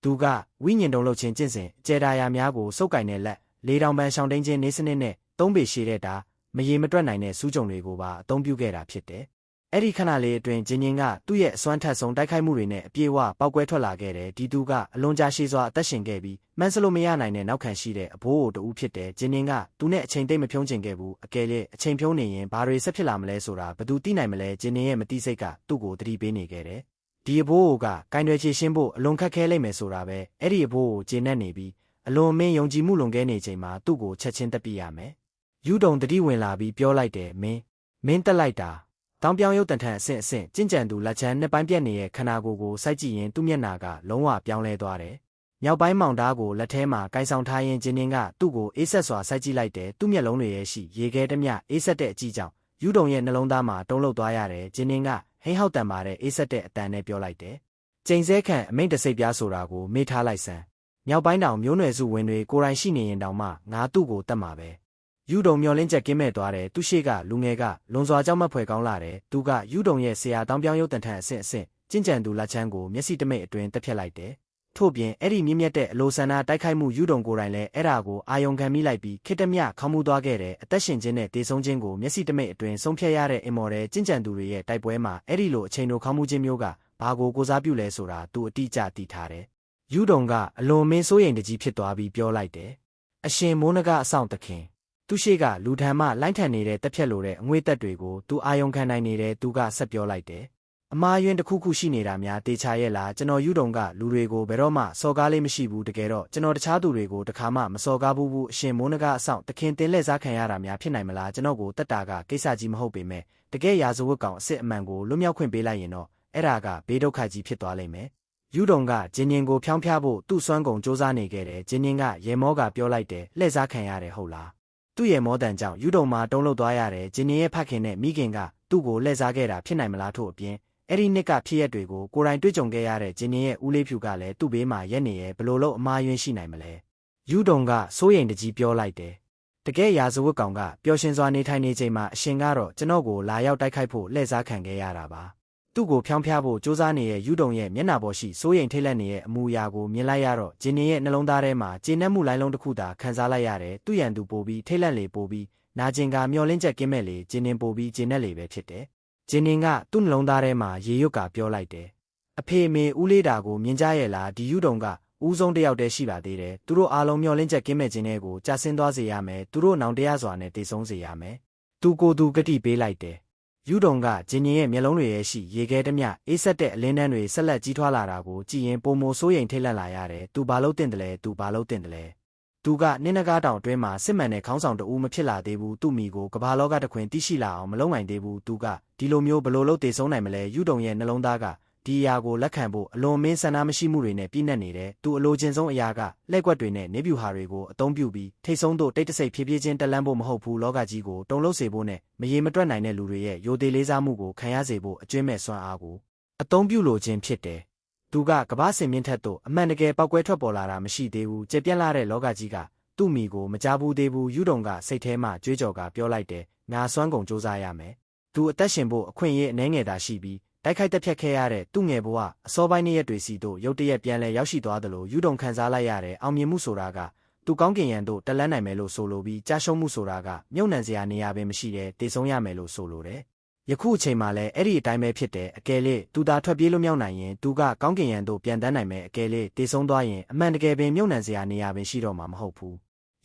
သူကဝိညာဉ်တုံလှုပ်ခြင်းကျင့်စဉ်အကျယ်တာယာများကိုစုပ်ကိုင်တဲ့လက်လေးတောင်ပန်းရှောင်းတိန်ခြင်းနေစနစ်နဲ့သုံးပေရှည်တဲ့ဓာတ်မရေမတွက်နိုင်တဲ့စူးကြုံတွေကိုပါအသုံးပြုခဲ့တာဖြစ်တယ်အဲ့ဒီခဏလေးအတွင်းဂျင်းင်းကသူ့ရဲ့အစွမ်းထက်ဆုံးတိုက်ခိုက်မှုတွေနဲ့အပြေးဝပေါက်ကွဲထွက်လာခဲ့တယ်ဒီသူကအလွန်ကြာရှည်စွာအသက်ရှင်ခဲ့ပြီးမှန်းစလို့မရနိုင်တဲ့နောက်ခံရှိတဲ့အဘိုးအိုတူဖြစ်တယ်ဂျင်းင်းကသူနဲ့အချိန်သိမ့်မဖြုံးချင်ခဲ့ဘူးအကယ်၍အချိန်ဖြုံးနေရင်ဘာတွေဆက်ဖြစ်လာမလဲဆိုတာဘယ်သူသိနိုင်မလဲဂျင်းင်းရဲ့မတိစိတ်ကသူ့ကိုသတိပေးနေခဲ့တယ်ဒီအဘိုးအိုကကင်တွေချေရှင်းဖို့အလွန်ခက်ခဲလိမ့်မယ်ဆိုတာပဲအဲ့ဒီအဘိုးကိုကျေနပ်နေပြီးအလွန်မင်းယုံကြည်မှုလွန်ကဲနေချိန်မှာသူ့ကိုချက်ချင်းတက်ပြရမယ်ယူတုံတတိဝင်လာပြီးပြောလိုက်တယ်မင်းတက်လိုက်တာတောင်ပြောင်းရုပ်တံထန်အဆင့်အဆင့်ကျင့်ကြံသူလက်ချမ်းနှစ်ပိုင်းပြက်နေတဲ့ခန္ဓာကိုယ်ကိုစိုက်ကြည့်ရင်သူ့မျက်နှာကလုံးဝပြောင်းလဲသွားတယ်။မြောက်ပိုင်းမောင်ဓာတ်ကိုလက်ထဲမှာကိုင်ဆောင်ထားရင်ဂျင်းင်းကသူ့ကိုအေးဆက်စွာစိုက်ကြည့်လိုက်တယ်။သူ့မျက်လုံးတွေရဲ့ရှိရေခဲတမျှအေးဆက်တဲ့အကြည့်ကြောင့်ယူတုံရဲ့နှလုံးသားမှာတုံးလှုပ်သွားရတယ်။ဂျင်းင်းကဟိန်းဟောက်တန်ပါတဲ့အေးဆက်တဲ့အတန်နဲ့ပြောလိုက်တယ်။ကျိန်ဆဲခံအမိန့်တစိပ်ပြားဆိုတာကိုမေ့ထားလိုက်စမ်း။မြောက်ပိုင်းတောင်မျိုးနွယ်စုဝင်တွေကိုယ်တိုင်ရှိနေရင်တောင်မှငါသူ့ကိုတတ်မှာပဲ။ယူတုံမျောလင်းချက်ကင်းမဲ့သွားတယ်သူရှိကလူငယ်ကလွန်စွာကြောက်မက်ဖွယ်ကောင်းလာတယ်သူကယူတုံရဲ့ဆရာတောင်ပြောင်းရုပ်တံထန်အဆင့်အဆင့်ကျင့်ကြံသူလက်ချမ်းကိုမျက်စိတမိတ်အတွင်းတက်ဖြတ်လိုက်တယ်ထို့ပြင်အဲ့ဒီမြင့်မြတ်တဲ့အလိုဆန္ဒတိုက်ခိုက်မှုယူတုံကိုယ်တိုင်လည်းအဲ့ဒါကိုအာယုံခံမိလိုက်ပြီးခိတ္တမြခေါင်းမူသွားခဲ့တယ်အသက်ရှင်ခြင်းနဲ့တေဆုံးခြင်းကိုမျက်စိတမိတ်အတွင်းဆုံးဖြတ်ရတဲ့အင်မော်တဲ့ကျင့်ကြံသူတွေရဲ့တိုက်ပွဲမှာအဲ့ဒီလိုအချိန်တို့ခေါင်းမူခြင်းမျိုးကဘာကိုကိုစားပြုလဲဆိုတာသူအတိအကျသိထားတယ်ယူတုံကအလွန်မင်းစိုးရိမ်တကြီးဖြစ်သွားပြီးပြောလိုက်တယ်အရှင်မိုးနဂအဆောင်သခင်သူရှိကလူထံမှလိုင်းထန်နေတဲ့တက်ဖြတ်လိုတဲ့အငွေ့သက်တွေကိုသူအာယုံခံနိုင်နေတဲ့သူကဆက်ပြောလိုက်တယ်။အမားယွင်းတစ်ခုခုရှိနေတာများတေချာရဲ့လားကျွန်တော်ယူတုံကလူတွေကိုဘယ်တော့မှစော်ကားလေးမရှိဘူးတကယ်တော့ကျွန်တော်တခြားသူတွေကိုတခါမှမစော်ကားဘူးအရှင်မိုးနဂအဆောင်တခင်တင်လက်စားခံရတာများဖြစ်နိုင်မလားကျွန်တော်ကိုတက်တာကကိစ္စကြီးမဟုတ်ပေမဲ့တကယ်ရာဇဝတ်ကောင်အစ်စ်အမှန်ကိုလွတ်မြောက်ခွင့်ပေးလိုက်ရင်တော့အဲ့ဒါကဘေးဒုက္ခကြီးဖြစ်သွားလိမ့်မယ်။ယူတုံကဂျင်းရင်ကိုဖြောင်းဖျားဖို့သူ့စွမ်းကုန်စူးစမ်းနေခဲ့တယ်ဂျင်းရင်ကရေမောကပြောလိုက်တယ်လှည့်စားခံရတယ်ဟုတ်လားသူ့ရဲ့မောတန်ကြောင့်ယူတုံမှာတုံးလှုပ်သွားရတယ်ဂျင်းရဲ့ဖခင်နဲ့မိခင်ကသူ့ကိုလှည့်စားခဲ့တာဖြစ်နိုင်မလားထို့အပြင်အဲ့ဒီနှစ်ကဖြစ်ရက်တွေကိုကိုယ်တိုင်တွေ့ကြုံခဲ့ရတဲ့ဂျင်းရဲ့ဦးလေးဖြူကလည်းသူ့ဘေးမှာရက်နေရဲ့ဘလို့လို့အမားယွင်းရှိနိုင်မလဲယူတုံကစိုးရိမ်တကြီးပြောလိုက်တယ်တကယ်ရာဇဝတ်ကောင်ကပျော်ရွှင်စွာနေထိုင်နေချိန်မှာအရှင်ကတော့ကျွန်တော်ကိုလာရောက်တိုက်ခိုက်ဖို့လှည့်စားခံခဲ့ရတာပါသူ့ကိုဖြောင်းဖျားဖို့စူးစမ်းနေတဲ့ယူတုံရဲ့မျက်နှာပေါ်ရှိစိုးရိမ်ထိတ်လန့်နေတဲ့အမူအရာကိုမြင်လိုက်ရတော့ဂျင်းရဲ့နှလုံးသားထဲမှာကျေနပ်မှုလိုင်းလုံးတစ်ခုသာခံစားလိုက်ရတယ်သူ့ရန်သူပိုပြီးထိတ်လန့်လေပိုပြီးနာကျင်ကမျောလင်းချက်ကင်းမဲ့လေဂျင်းပိုပြီးဂျင်းနဲ့လေပဲဖြစ်တယ်ဂျင်းကသူ့နှလုံးသားထဲမှာရေရွတ်ကပြောလိုက်တယ် အဖေအမေဦးလေးတာကိုမြင်ကြရဲ့လားဒီယူတုံကဦးဆုံးတယောက်တည်းရှိပါသေးတယ်သူတို့အားလုံးမျှော်လင့်ချက်ကင်းမဲ့ခြင်းတွေကိုကြာဆင်းသွားစေရမယ်သူတို့နောင်တရားစွာနဲ့တည်ဆုံးစေရမယ်သူကိုယ်သူဂတိပေးလိုက်တယ်ယူတုံကဂျင်းရင်ရဲ့မျက်လုံးတွေရဲ့ရှိရေခဲတမျှအေးဆက်တဲ့အလင်းတန်းတွေဆက်လက်ကြီးထွားလာတာကိုကြည်ရင်ပုံမိုစိုးရိမ်ထိတ်လန့်လာရတယ်သူဘာလို့တင်တယ်လဲသူဘာလို့တင်တယ်လဲသူကနင်းနဂါးတောင်အတွင်းမှာစစ်မှန်တဲ့ခေါင်းဆောင်တဦးမဖြစ်လာသေးဘူးသူ့မိကိုကဘာလောကတခွင်တိရှိလာအောင်မလုပ်နိုင်သေးဘူးသူကဒီလိုမျိုးဘလို့လို့တည်ဆုံးနိုင်မလဲယူတုံရဲ့နှလုံးသားကဒီအရာကိုလက်ခံဖို့အလွန်မင်းဆန္ဒမရှိမှုတွေနဲ့ပြည့်နှက်နေတယ်သူအလိုချင်ဆုံးအရာကလက်ကွက်တွေနဲ့နေပြူဟာတွေကိုအသုံးပြုပြီးထိတ်ဆုံးတို့တိတ်တဆိတ်ဖြည်းဖြည်းချင်းတက်လန်းဖို့မဟုတ်ဘူးလောကကြီးကိုတုံလို့စေဖို့နဲ့မရေမတွက်နိုင်တဲ့လူတွေရဲ့ယိုသေးလေးစားမှုကိုခံရစေဖို့အကျွမ်းမဲ့စွမ်းအားကိုအသုံးပြုလိုခြင်းဖြစ်တယ်သူကကမ္ဘာစင်မြင့်ထက်သို့အမှန်တကယ်ပောက်ကွဲထွက်ပေါ်လာတာမရှိသေးဘူးကျေပြန့်လာတဲ့လောကကြီးကသူ့မိကိုမကြားဘူးသေးဘူးယူတုံကစိတ်ထဲမှကြွေးကြော်ကပြောလိုက်တယ်ငါစွမ်းကုန်စူးစမ်းရမယ်သူအသက်ရှင်ဖို့အခွင့်အရေးအနှဲငယ်သာရှိပြီးတိုက်ခိုက်တက်ဖြတ်ခဲ့ရတဲ့သူ့ငယ်ဘဝအစောပိုင်းရက်တွေစီတို့ရုတ်တရက်ပြန်လဲရောက်ရှိသွားသလိုယူတုံခံစားလိုက်ရတဲ့အောင်မြင်မှုဆိုတာကသူကောင်းကင်ယံတို့တက်လန်းနိုင်မယ်လို့ဆိုလိုပြီးကြာရှုံးမှုဆိုတာကမြုပ်နှံစရာနေရာပင်မရှိတဲ့တည်ဆုံးရမယ်လို့ဆိုလိုတယ်ယခုအချိန်မှလည်းအဲ့ဒီအတိုင်းပဲဖြစ်တယ်အကယ်၍သူသာထွက်ပြေးလွတ်မြောက်နိုင်ရင်သူကကောင်းကင်ယံတို့ပြန်တန်းနိုင်မယ်အကယ်၍တည်ဆုံးသွားရင်အမှန်တကယ်ပင်မြုပ်နှံစရာနေရာပင်ရှိတော့မှာမဟုတ်ဘူး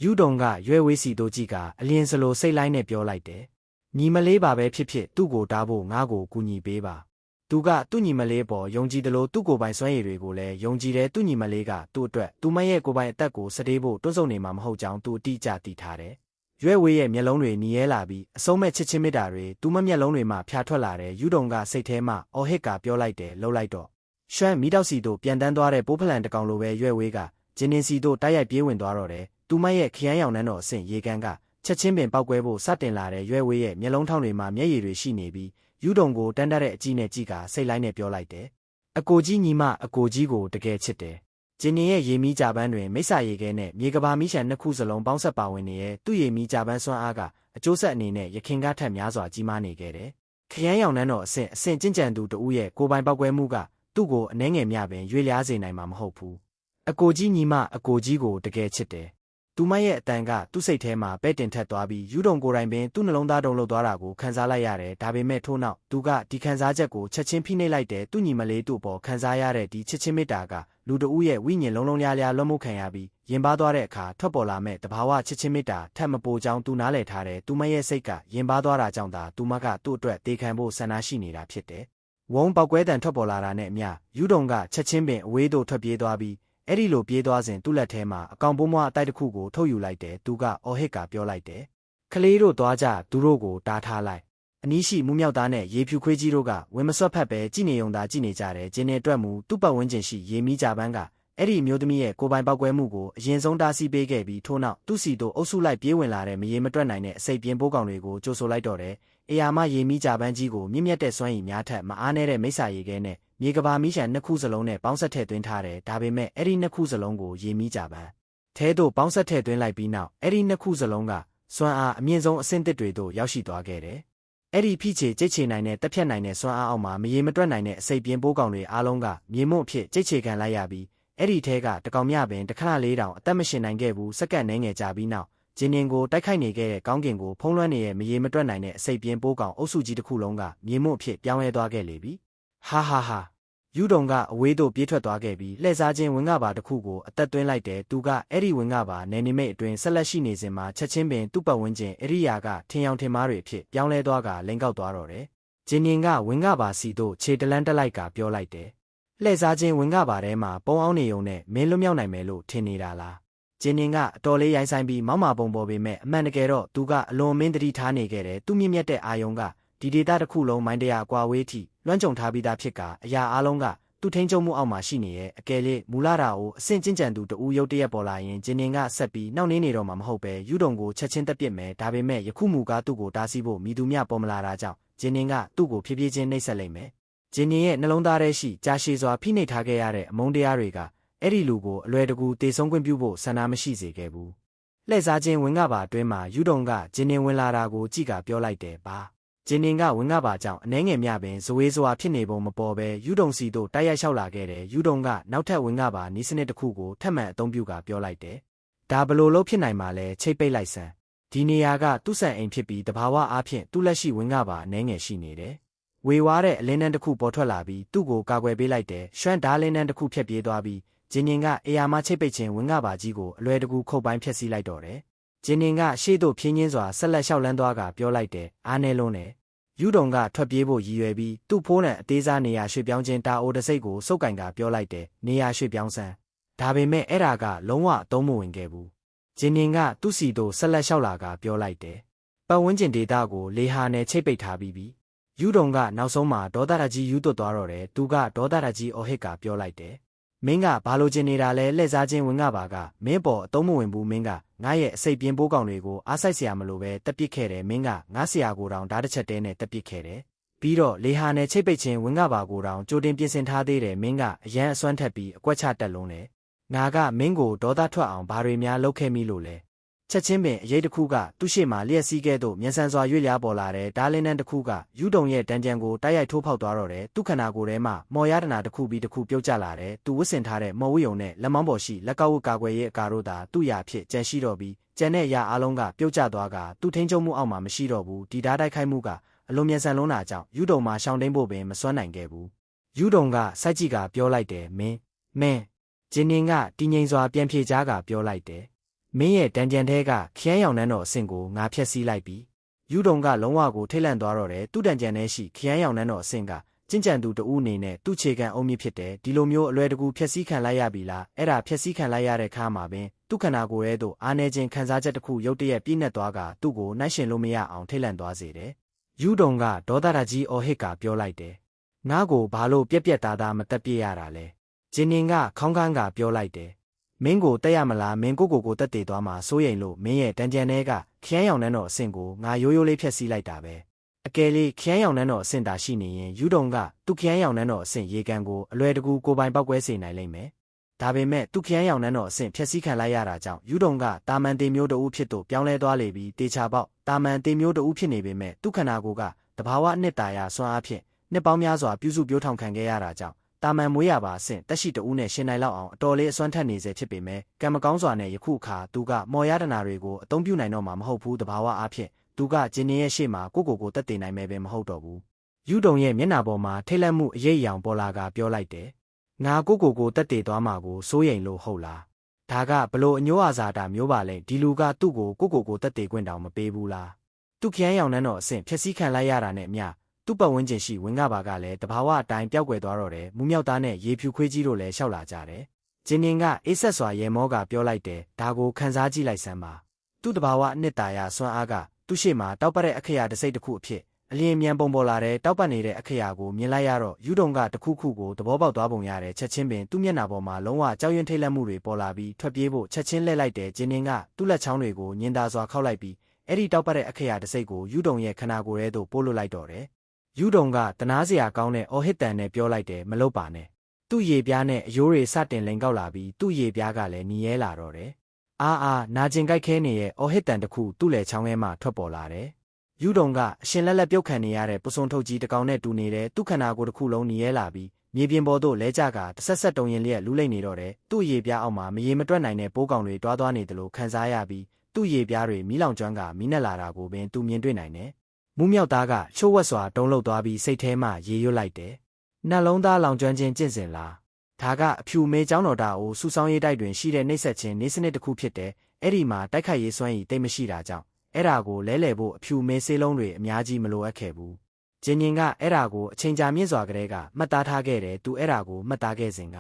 ယူတုံကရွယ်ဝေးစီတို့ကြီးကအလင်းစလိုစိတ်လိုက်နဲ့ပြောလိုက်တယ်ညီမလေးပါပဲဖြစ်ဖြစ်သူ့ကိုတားဖို့ငါ့ကိုကူညီပေးပါသူကသူ့ညီမလေးပေါ်ယုံကြည်တယ်လို့သူ့ကိုယ်ပိုင်စွမ်းရည်တွေကိုလည်းယုံကြည်တယ်သူ့ညီမလေးကသူ့အတွက်သူမရဲ့ကိုယ်ပိုင်အသက်ကိုစတေးဖို့တွန်းဆုတ်နေမှာမဟုတ်ကြောင်းသူအတိအကျသိထားတယ်ရွယ်ဝေးရဲ့မျက်လုံးတွေနီးရဲလာပြီးအဆုံးမဲ့ချစ်ချင်းမေတ္တာတွေသူမမျက်လုံးတွေမှဖြာထွက်လာတယ်ယူတုံကစိတ်ထဲမှအော်ဟစ်ကပြောလိုက်တယ်လှုပ်လိုက်တော့ရွှမ်းမီးတောက်စီတို့ပြန်တန်းသွားတဲ့ပိုးဖလန်တကောင်လိုပဲရွယ်ဝေးကဂျင်းနင်းစီတို့တိုက်ရိုက်ပြေးဝင်သွားတော့တယ်သူမရဲ့ခရမ်းရောင်နှန်းတော်အဆင့်ရေကန်ကချက်ချင်းပင်ပောက်ကွဲဖို့စတင်လာတဲ့ရွယ်ဝေးရဲ့မျက်လုံးထောင်တွေမှာမျက်ရည်တွေရှိနေပြီးယူတုံကိုတန်းတတဲ့အကြည့်နဲ့ကြည့်ကစိတ်လိုက်နဲ့ပြောလိုက်တယ်။အကိုကြီးညီမအကိုကြီးကိုတကယ်ချစ်တယ်။ဂျင်းနီရဲ့ရေမီးကြပန်းတွင်မိစ္ဆာရေခဲနဲ့မြေကဘာမီးရှံနှစ်ခုစလုံးပေါင်းဆက်ပါဝင်နေရဲ့သူ့ရေမီးကြပန်းစွမ်းအားကအကျိုးဆက်အနေနဲ့ရခင်ကထက်များစွာကြီးမားနေခဲ့တယ်။ခရမ်းရောင်နှန်းတော်အဆင့်ကျင့်ကြံသူတဦးရဲ့ကိုယ်ပိုင်ပောက်ကွဲမှုကသူ့ကိုအနှဲငယ်မျှပင်ရွေ့လျားစေနိုင်မှာမဟုတ်ဘူး။အကိုကြီးညီမအကိုကြီးကိုတကယ်ချစ်တယ်။သူမရဲ့အတန်ကသူ့စိတ်ထဲမှာပဲ့တင်ထက်သွားပြီးယူတုံကိုယ်တိုင်ပင်သူ့နှလုံးသားတုံလှုပ်သွားတာကိုခံစားလိုက်ရတယ်ဒါပေမဲ့ထို့နောက်သူကဒီခံစားချက်ကိုချက်ချင်းဖိနှိပ်လိုက်တဲ့သူ့ညီမလေးတို့ပေါ်ခံစားရတဲ့ဒီချစ်ချင်းမေတ္တာကလူတဦးရဲ့ဝိညာဉ်လုံးလုံးလျားလျားလွတ်မှုခံရပြီးရင်ပါသွားတဲ့အခါထွက်ပေါ်လာမဲ့တဘာဝချစ်ချင်းမေတ္တာထပ်မပိုကြောင်းသူနားလည်ထားတယ်သူမရဲ့စိတ်ကရင်ပါသွားတာကြောင့်သာသူမကသူ့အတွက်တေခံဖို့ဆန္ဒရှိနေတာဖြစ်တယ်ဝုံပေါက်ကွဲတံထွက်ပေါ်လာတာနဲ့အမျှယူတုံကချက်ချင်းပင်အဝေးသို့ထွက်ပြေးသွားပြီးအဲ့ဒီလိုပြေးသွားစဉ်သူ့လက်ထဲမှာအကောင်ပိုးမွားအတိုက်တစ်ခုကိုထုတ်ယူလိုက်တယ်သူကအော်ဟစ်ကပြောလိုက်တယ်ခလေးတို့သွားကြသူတို့ကိုတားထားလိုက်အနီးရှိမူးမြောက်သားနဲ့ရေဖြူခွေးကြီးတို့ကဝင်မစွက်ဖက်ပဲကြည်နေုံသာကြည်နေကြတယ်ဂျင်းနေအတွက်မူသူ့ပတ်ဝန်းကျင်ရှိရေမီးကြပန်းကအဲ့ဒီမျိုးသမီးရဲ့ကိုယ်ပိုင်ပောက်ကွဲမှုကိုအရင်ဆုံးတားဆီးပေးခဲ့ပြီးထို့နောက်သူ့စီတို့အုပ်စုလိုက်ပြေးဝင်လာတဲ့မရေမတွက်နိုင်တဲ့အစိပ်ပြင်းပိုးကောင်တွေကိုကြိုဆိုလိုက်တော့တယ်အေယာမရေမီးကြပန်းကြီးကိုမြင့်မြတ်တဲ့စွမ်းရည်များထက်မအားနည်းတဲ့မိစ္ဆာရေခဲနဲ့မြေကဘာမီးရှံနှစ်ခုစလုံးနဲ့ပေါင်းဆက်ထည့်သွင်းထားတယ်ဒါပေမဲ့အဲ့ဒီနှစ်ခုစလုံးကိုရေမီးကြပန်းထဲသို့ပေါင်းဆက်ထည့်သွင်းလိုက်ပြီးနောက်အဲ့ဒီနှစ်ခုစလုံးကစွမ်းအားအမြင့်ဆုံးအဆင့်တစ်တွေသို့ရောက်ရှိသွားခဲ့တယ်အဲ့ဒီဖိချေကြိတ်ချေနိုင်တဲ့တက်ဖြတ်နိုင်တဲ့စွမ်းအားအောက်မှာမရေမတွက်နိုင်တဲ့အစိပ်ပြင်းပိုးကောင်တွေအားလုံးကမြေမွန့်အဖြစ်ကြိတ်ချေခံလိုက်ရပြီးအဲ့ဒီထဲကတကောင်မြပင်တခဏလေးတောင်အသက်မရှင်နိုင်ခဲ့ဘူးစက္ကန့်နှဲငယ်ကြာပြီးနောက်ဂျင်းနင်ကိုတိုက်ခိုက်နေခဲ့တဲ့ကောင်းကင်ကိုဖုံးလွှမ်းနေတဲ့မရေမတွက်နိုင်တဲ့အစိပ်ပြင်းပိုးကောင်အုပ်စုကြီးတစ်ခုလုံးကမြေမွန့်အဖြစ်ပြောင်းလဲသွားခဲ့လေပြီဟာယူတုံကအဝေးသို့ပြေးထွက်သွားခဲ့ပြီးလှည့်စားခြင်းဝင်ကပါတစ်ခုကိုအသက်သွင်းလိုက်တယ်သူကအဲ့ဒီဝင်ကပါနယ်နိမိတ်အတွင်းဆက်လက်ရှိနေစဉ်မှာချက်ချင်းပင်သူ့ပတ်ဝန်းကျင်အရိယာကထင်ယောင်ထင်မှားတွေအဖြစ်ပြောင်းလဲသွားကလိန်ကောက်သွားတော့တယ်ဂျင်းနင်ကဝင်ကပါစီတို့ခြေတလန်းတက်လိုက်ကပြောလိုက်တယ်လှည့်စားခြင်းဝင်ကပါထဲမှာပုံအောင်နေုံနဲ့မင်းလွတ်မြောက်နိုင်မယ်လို့ထင်နေတာလားဂျင်းနင်ကအတော်လေးရိုင်းဆိုင်ပြီးမောက်မာပုံပေါ်ပေမဲ့အမှန်တကယ်တော့သူကအလွန်မင်းတတိထားနေခဲ့တယ်သူမြင့်မြတ်တဲ့အာယုံကဒီဒေတာတစ်ခုလုံးမိုင်းတရာကွာဝေးထိလွှမ်းကြုံထားပြီးသားဖြစ်ကအရာအလုံးကသူထိန်းချုပ်မှုအောက်မှာရှိနေရဲ့အကယ်၍မူလာတာကိုအဆင့်ကျင့်ကြံသူတဦးရုတ်တရက်ပေါ်လာရင်ဂျင်းနင်ကဆက်ပြီးနှောင့်နှေးနေတော့မှာမဟုတ်ပဲယူတုံကိုချက်ချင်းတက်ပစ်မယ်ဒါပေမဲ့ယခုမူကားသူ့ကိုတားဆီးဖို့မိသူမြပေါ်မလာတာကြောင့်ဂျင်းနင်ကသူ့ကိုဖြည်းဖြည်းချင်းနှိပ်စက်လိုက်မယ်ဂျင်းနင်ရဲ့နှလုံးသားထဲရှိကြာရှည်စွာဖိနှိပ်ထားခဲ့ရတဲ့အမုန်းတရားတွေကအဲ့ဒီလူကိုအလွယ်တကူတေဆုံးခွင့်ပြုဖို့ဆန္ဒမရှိစေခဲ့ဘူးလှည့်စားခြင်းဝင်ကပါအတွင်းမှာယူတုံကဂျင်းနင်ဝင်လာတာကိုကြည့်ကပြောလိုက်တယ်ပါဂျင်းနင်ကဝင်ကပါကြောင့်အနှဲငယ်မြပင်ဇဝေးစွာဖြစ်နေပုံမပေါ်ပဲယူတုံစီတို့တိုက်ရိုက်လျှောက်လာခဲ့တယ်ယူတုံကနောက်ထပ်ဝင်ကပါနီးစနစ်တစ်ခုကိုထပ်မံအသုံးပြုကပြောလိုက်တယ်ဒါဘလို့လို့ဖြစ်နိုင်မှာလဲချိတ်ပိတ်လိုက်စမ်းဒီနေရာကသူ့ဆန်အိမ်ဖြစ်ပြီးတဘာဝအားဖြင့်သူ့လက်ရှိဝင်ကပါအနှဲငယ်ရှိနေတယ် ဝေဝါးတဲ့အလင်းနှန်းတစ်ခုပေါ်ထွက်လာပြီးသူ့ကိုကာကွယ်ပေးလိုက်တယ်ရွှမ်းဓားလင်းနှန်းတစ်ခုဖြတ်ပြေးသွားပြီးဂျင်းနင်ကအေယာမချိတ်ပိတ်ခြင်းဝင်းကပါကြီးကိုအလွယ်တကူခုတ်ပိုင်းဖျက်ဆီးလိုက်တော့တယ်ဂျင်းနင်ကရှေ့သို့ဖြင်းချင်းစွာဆက်လက်လျှောက်လန်းသွားကပြောလိုက်တယ်အားနေလုံးတယ်ယူတုံကထွက်ပြေးဖို့ရည်ရွယ်ပြီးသူ့ဖိုးနံအသေးစားနေရာရွှေ့ပြောင်းခြင်းတာအိုတစိတ်ကိုစုပ်ကင်ကပြောလိုက်တယ်နေရာရွှေ့ပြောင်းစမ်းဒါပေမဲ့အဲ့ဒါကလုံးဝအသုံးမဝင်ခဲ့ဘူးဂျင်းနင်ကသူ့စီသို့ဆက်လက်လျှောက်လာကပြောလိုက်တယ်ပတ်ဝန်းကျင်ဒေသကိုလေဟာနဲ့ချိတ်ပိတ်ထားပြီးပြီယူတုံကနောက်ဆုံးမှာဒေါသရကြီးယူသွတ်သွားတော့တယ်သူကဒေါသရကြီးအော်ဟစ်ကပြောလိုက်တယ်မင်းကဘာလို့ကျင်နေတာလဲလှည့်စားခြင်းဝင်ကပါကမင်းပေါ်အသုံးမဝင်ဘူးမင်းကငါရဲ့အစိတ်ပြင်းပိုးကောင်တွေကိုအားဆိုင်စရာမလိုပဲတက်ပစ်ခဲ့တယ်မင်းကငါဆရာကိုတောင်ဓာတ်တစ်ချက်တဲနဲ့တက်ပစ်ခဲ့တယ်ပြီးတော့လေဟာနဲ့ချိတ်ပိတ်ခြင်းဝင်ကပါကိုတောင်ကြိုတင်ပြင်ဆင်ထားသေးတယ်မင်းကအရန်အစွမ်းထက်ပြီးအကွက်ချတက်လုံးတယ်ငါကမင်းကိုဒေါသထွက်အောင်ဘာတွေများလုပ်ခဲ့မိလို့လဲချက်ချင်းပင်အရေးတစ်ခုကသူ့ရှေ့မှာလျက်စီးကဲ့သို့မြန်ဆန်စွာရွေ့လျားပေါ်လာတဲ့ဓာလင်းနှန်းတစ်ခုကယူတုံရဲ့တန်ကြံကိုတိုက်ရိုက်ထိုးဖောက်သွားတော့တယ်သူ့ခန္ဓာကိုယ်ထဲမှာမော်ရတနာတစ်ခုပြီးတစ်ခုပြုတ်ကျလာတယ်သူဝတ်ဆင်ထားတဲ့မော်ဝိယုံနဲ့လက်မောင်းပေါ်ရှိလက်ကောက်ဝတ်ကာကွယ်ရေးအကာတို့သာသူ့ရာဖြစ်ကျန်ရှိတော့ပြီးကျန်တဲ့ရာအလုံးကပြုတ်ကျသွားကသူ့ထိန်းချုပ်မှုအောက်မှာမရှိတော့ဘူးဒီဓာတိုက်ခိုက်မှုကအလွန်မြန်ဆန်လုံးတာကြောင့်ယူတုံမှာရှောင်တိန်ဖို့ပင်မစွမ်းနိုင်ခဲ့ဘူးယူတုံကစိုက်ကြည့်ကပြောလိုက်တယ်မင်းဂျင်းနင်ကတည်ငြိမ်စွာပြန်ဖြေကြားကပြောလိုက်တယ်မင်းရဲ့တန်ကြံထဲကခရမ်းရောင်နှန်းတော်အဆင့်ကိုငါဖျက်ဆီးလိုက်ပြီယူတုံကလုံးဝကိုထိတ်လန့်သွားတော့တယ်သူ့တန်ကြံထဲရှိခရမ်းရောင်နှန်းတော်အဆင့်ကကျင့်ကြံသူတဦးအနေနဲ့သူ့ခြေခံအုံမြင့်ဖြစ်တယ်ဒီလိုမျိုးအလွယ်တကူဖျက်ဆီးခံလိုက်ရပြီလားအဲ့ဒါဖျက်ဆီးခံလိုက်ရတဲ့ခါမှာပင်သူ့ခန္ဓာကိုယ်ရဲ့သို့အားနေခြင်းခံစားချက်တစ်ခုရုတ်တရက်ပြည့်နှက်သွားကသူ့ကိုနှိုင်းရှင်လို့မရအောင်ထိတ်လန့်သွားစေတယ်ယူတုံကဒေါသရကြီးအော်ဟစ်ကပြောလိုက်တယ်ငါ့ကိုဘာလို့ပြက်ပြက်သားသားမတက်ပြရတာလဲဂျင်းနင်ကခေါင်းခန်းကပြောလိုက်တယ်မင်းကိုတက်ရမလားမင်းကိုတက်တည်သွားမှာစိုးရိမ်လို့မင်းရဲ့တန်ကြံထဲကခရမ်းရောင်နှန်းတော်အဆင့်ကိုငါရိုးရိုးလေးဖျက်ဆီးလိုက်တာပဲအကယ်လေးခရမ်းရောင်နှန်းတော်အဆင့်သာရှိနေရင်ယူတုံကသူ့ခရမ်းရောင်နှန်းတော်အဆင့်ရေကန်ကိုအလွယ်တကူကိုပိုင်ပောက်ကွဲစေနိုင်လိမ့်မယ်ဒါပေမဲ့သူ့ခရမ်းရောင်နှန်းတော်အဆင့်ဖျက်ဆီးခံလိုက်ရတာကြောင့်ယူတုံကတာမန်တေမျိုးတဦးဖြစ်တို့ပြောင်းလဲသွားလေပြီးတေချာပေါက်တာမန်တေမျိုးတဦးဖြစ်နေပေမဲ့သူ့ခန္ဓာကိုယ်ကတဘာဝအနှစ်သာရစွမ်းအားဖြင့်နှစ်ပေါင်းများစွာပြုစုပြောထောင်ခံခဲ့ရတာကြောင့်တာမန်မွေးရပါအဆင့်တက်ရှိတဦးနဲ့ရှင်နိုင်လောက်အောင်အတော်လေးအစွမ်းထက်နေစေဖြစ်ပေမဲ့ကံမကောင်းစွာနဲ့ယခုအခါသူကမော်ရတနာတွေကိုအသုံးပြုနိုင်တော့မှာမဟုတ်ဘူးတဘာဝအားဖြင့်သူကဂျင်းနေရဲ့ရှေ့မှာကိုတက်တည်နိုင်မယ်ပဲမဟုတ်တော့ဘူးယူတုံရဲ့မျက်နှာပေါ်မှာထိတ်လန့်မှုအရေးအယောင်ပေါ်လာကပြောလိုက်တယ်ငါကိုတက်တည်သွားမှာကိုစိုးရိမ်လို့ဟုတ်လားဒါကဘလို့အညိုးအာဇာတာမျိုးပါလဲဒီလူကသူ့ကိုတက်တည်ခွင့်တောင်မပေးဘူးလားသူခရမ်းရောင်နှန်းတော်အဆင့်ဖြည့်ဆည်းခံလိုက်ရတာနဲ့အမျှသူ့ပတ်ဝန်းကျင်ရှိဝင်ကပါကလည်းတဘာဝအတိုင်းပျောက်ကွယ်သွားတော့တယ်မူမြောက်သားနဲ့ရေဖြူခွေးကြီးတို့လည်းရှောက်လာကြတယ်ဂျင်းနင်ကအေးဆက်စွာရေမောကပြောလိုက်တယ်ဒါကိုခန်းစားကြည့်လိုက်စမ်းပါသူ့တဘာဝအနှစ်သာရစွမ်းအားကသူ့ရှေ့မှာတောက်ပတ်တဲ့အခရာတစ်စိတ်တစ်ခုအဖြစ်အလျင်မြန်ပုံပေါ်လာတဲ့တောက်ပတ်နေတဲ့အခရာကိုမြင်လိုက်ရတော့ယူတုံကတခုခုကိုသဘောပေါက်သွားပုံရတဲ့ချက်ချင်းပင်သူ့မျက်နှာပေါ်မှာလုံးဝကြောက်ရွံ့ထိတ်လန့်မှုတွေပေါ်လာပြီးထွက်ပြေးဖို့ချက်ချင်းလှည့်လိုက်တဲ့ဂျင်းနင်ကသူ့လက်ချောင်းတွေကိုညင်သာစွာခောက်လိုက်ပြီးအဲ့ဒီတောက်ပတ်တဲ့အခရာတစ်စိတ်ကိုယူတုံရဲ့ခန္ဓာကိုယ်ထဲသို့ပို့လွှတ်လိုက်တော့တယ်ယူတုံကတနာစရာကောင်းတဲ့အော်ဟစ်တန်နဲ့ပြောလိုက်တယ်မလုပ်ပါနဲ့သူ့ရေပြားနဲ့အယိုးတွေစတင်လိန်ကောက်လာပြီးသူ့ရေပြားကလည်းနီးရဲလာတော့တယ်အာနာကျင်ကြိုက်ခဲနေရဲ့အော်ဟစ်တန်တစ်ခုသူ့လက်ချောင်းထဲမှာထွက်ပေါ်လာတယ်ယူတုံကအရှင်လက်ပြုတ်ခံနေရတဲ့ပစွန်ထုတ်ကြီးတစ်ကောင်နဲ့တူနေတဲ့သူ့ခန္ဓာကိုယ်တစ်ခုလုံးနီးရဲလာပြီးမြေပြင်ပေါ်သို့လဲကျကတဆက်ဆက်တုံရင်လျက်လူးလိမ့်နေတော့တယ်သူ့ရေပြားအောက်မှာမရေမတွက်နိုင်တဲ့ပိုးကောင်တွေတွားသွားနေတယ်လို့ခံစားရပြီးသူ့ရေပြားတွေမီးလောင်ကျွမ်းကမီးနဲ့လာတာကိုပင်သူမြင်တွေ့နိုင်တယ်မူးမြောက်သားကချိုးဝက်စွာတုံးလှုပ်သွားပြီးစိတ်ထဲမှရေရွတ်လိုက်တယ်နှလုံးသားလောင်ကျွမ်းခြင်းကျင့်စဉ်လားဒါကအဖြူမဲကျောင်းတော်တာအိုစူဆောင်းရေးတိုက်တွင်ရှိတဲ့နှိပ်စက်ခြင်းနေစနစ်တစ်ခုဖြစ်တယ်အဲ့ဒီမှာတိုက်ခိုက်ရေးစွမ်းရည်တိတ်မရှိတာကြောင့်အဲ့ဒါကိုလဲလှယ်ဖို့အဖြူမဲဆေးလုံးတွေအများကြီးမလိုအပ်ခဲ့ဘူးဂျင်းရင်ကအဲ့ဒါကိုအချိန်ကြာမြင့်စွာကလေးကမှတ်သားထားခဲ့တယ်သူအဲ့ဒါကိုမှတ်သားခဲ့စဉ်က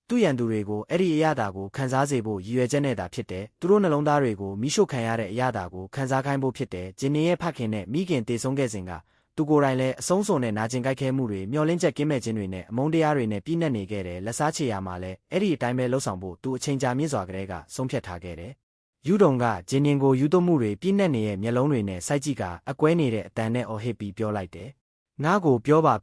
သူ့ရန်သူတွေကိုအဲ့ဒီအရာတာကိုခံစားစေဖို့ရည်ရွယ်ချက်နဲ့သာဖြစ်တယ်သူတို့နှလုံးသားတွေကိုမိရှုခံရတဲ့အရာတာကိုခံစားခိုင်းဖို့ဖြစ်တယ်ဂျင်းရင်ရဲ့ဖခင်နဲ့မိခင်တည်ဆုံးခဲ့စဉ်ကသူကိုယ်တိုင်လည်းအဆုံးစွန်နဲ့နာကျင်ကြိုက်ခဲမှုတွေမျောလင်းချက်ကင်းမဲ့ခြင်းတွေနဲ့အမုန်းတရားတွေနဲ့ပြည့်နှက်နေခဲ့တယ်လက်စားချေရမှာလည်းအဲ့ဒီအတိုင်းပဲလှုပ်ဆောင်ဖို့သူအချိန်ကြာမြင့်စွာကလေးကဆုံးဖြတ်ထားခဲ့တယ်ယူတုံကဂျင်းရင်ကိုယူသွမှုတွေပြည့်နှက်နေတဲ့မျက်လုံးတွေနဲ့စိုက်ကြည့်ကအကွဲနေတဲ့အတန်နဲ့အော်ဟစ်ပြီးပြောလိုက်တယ်ငါ့ကိုပြောပါ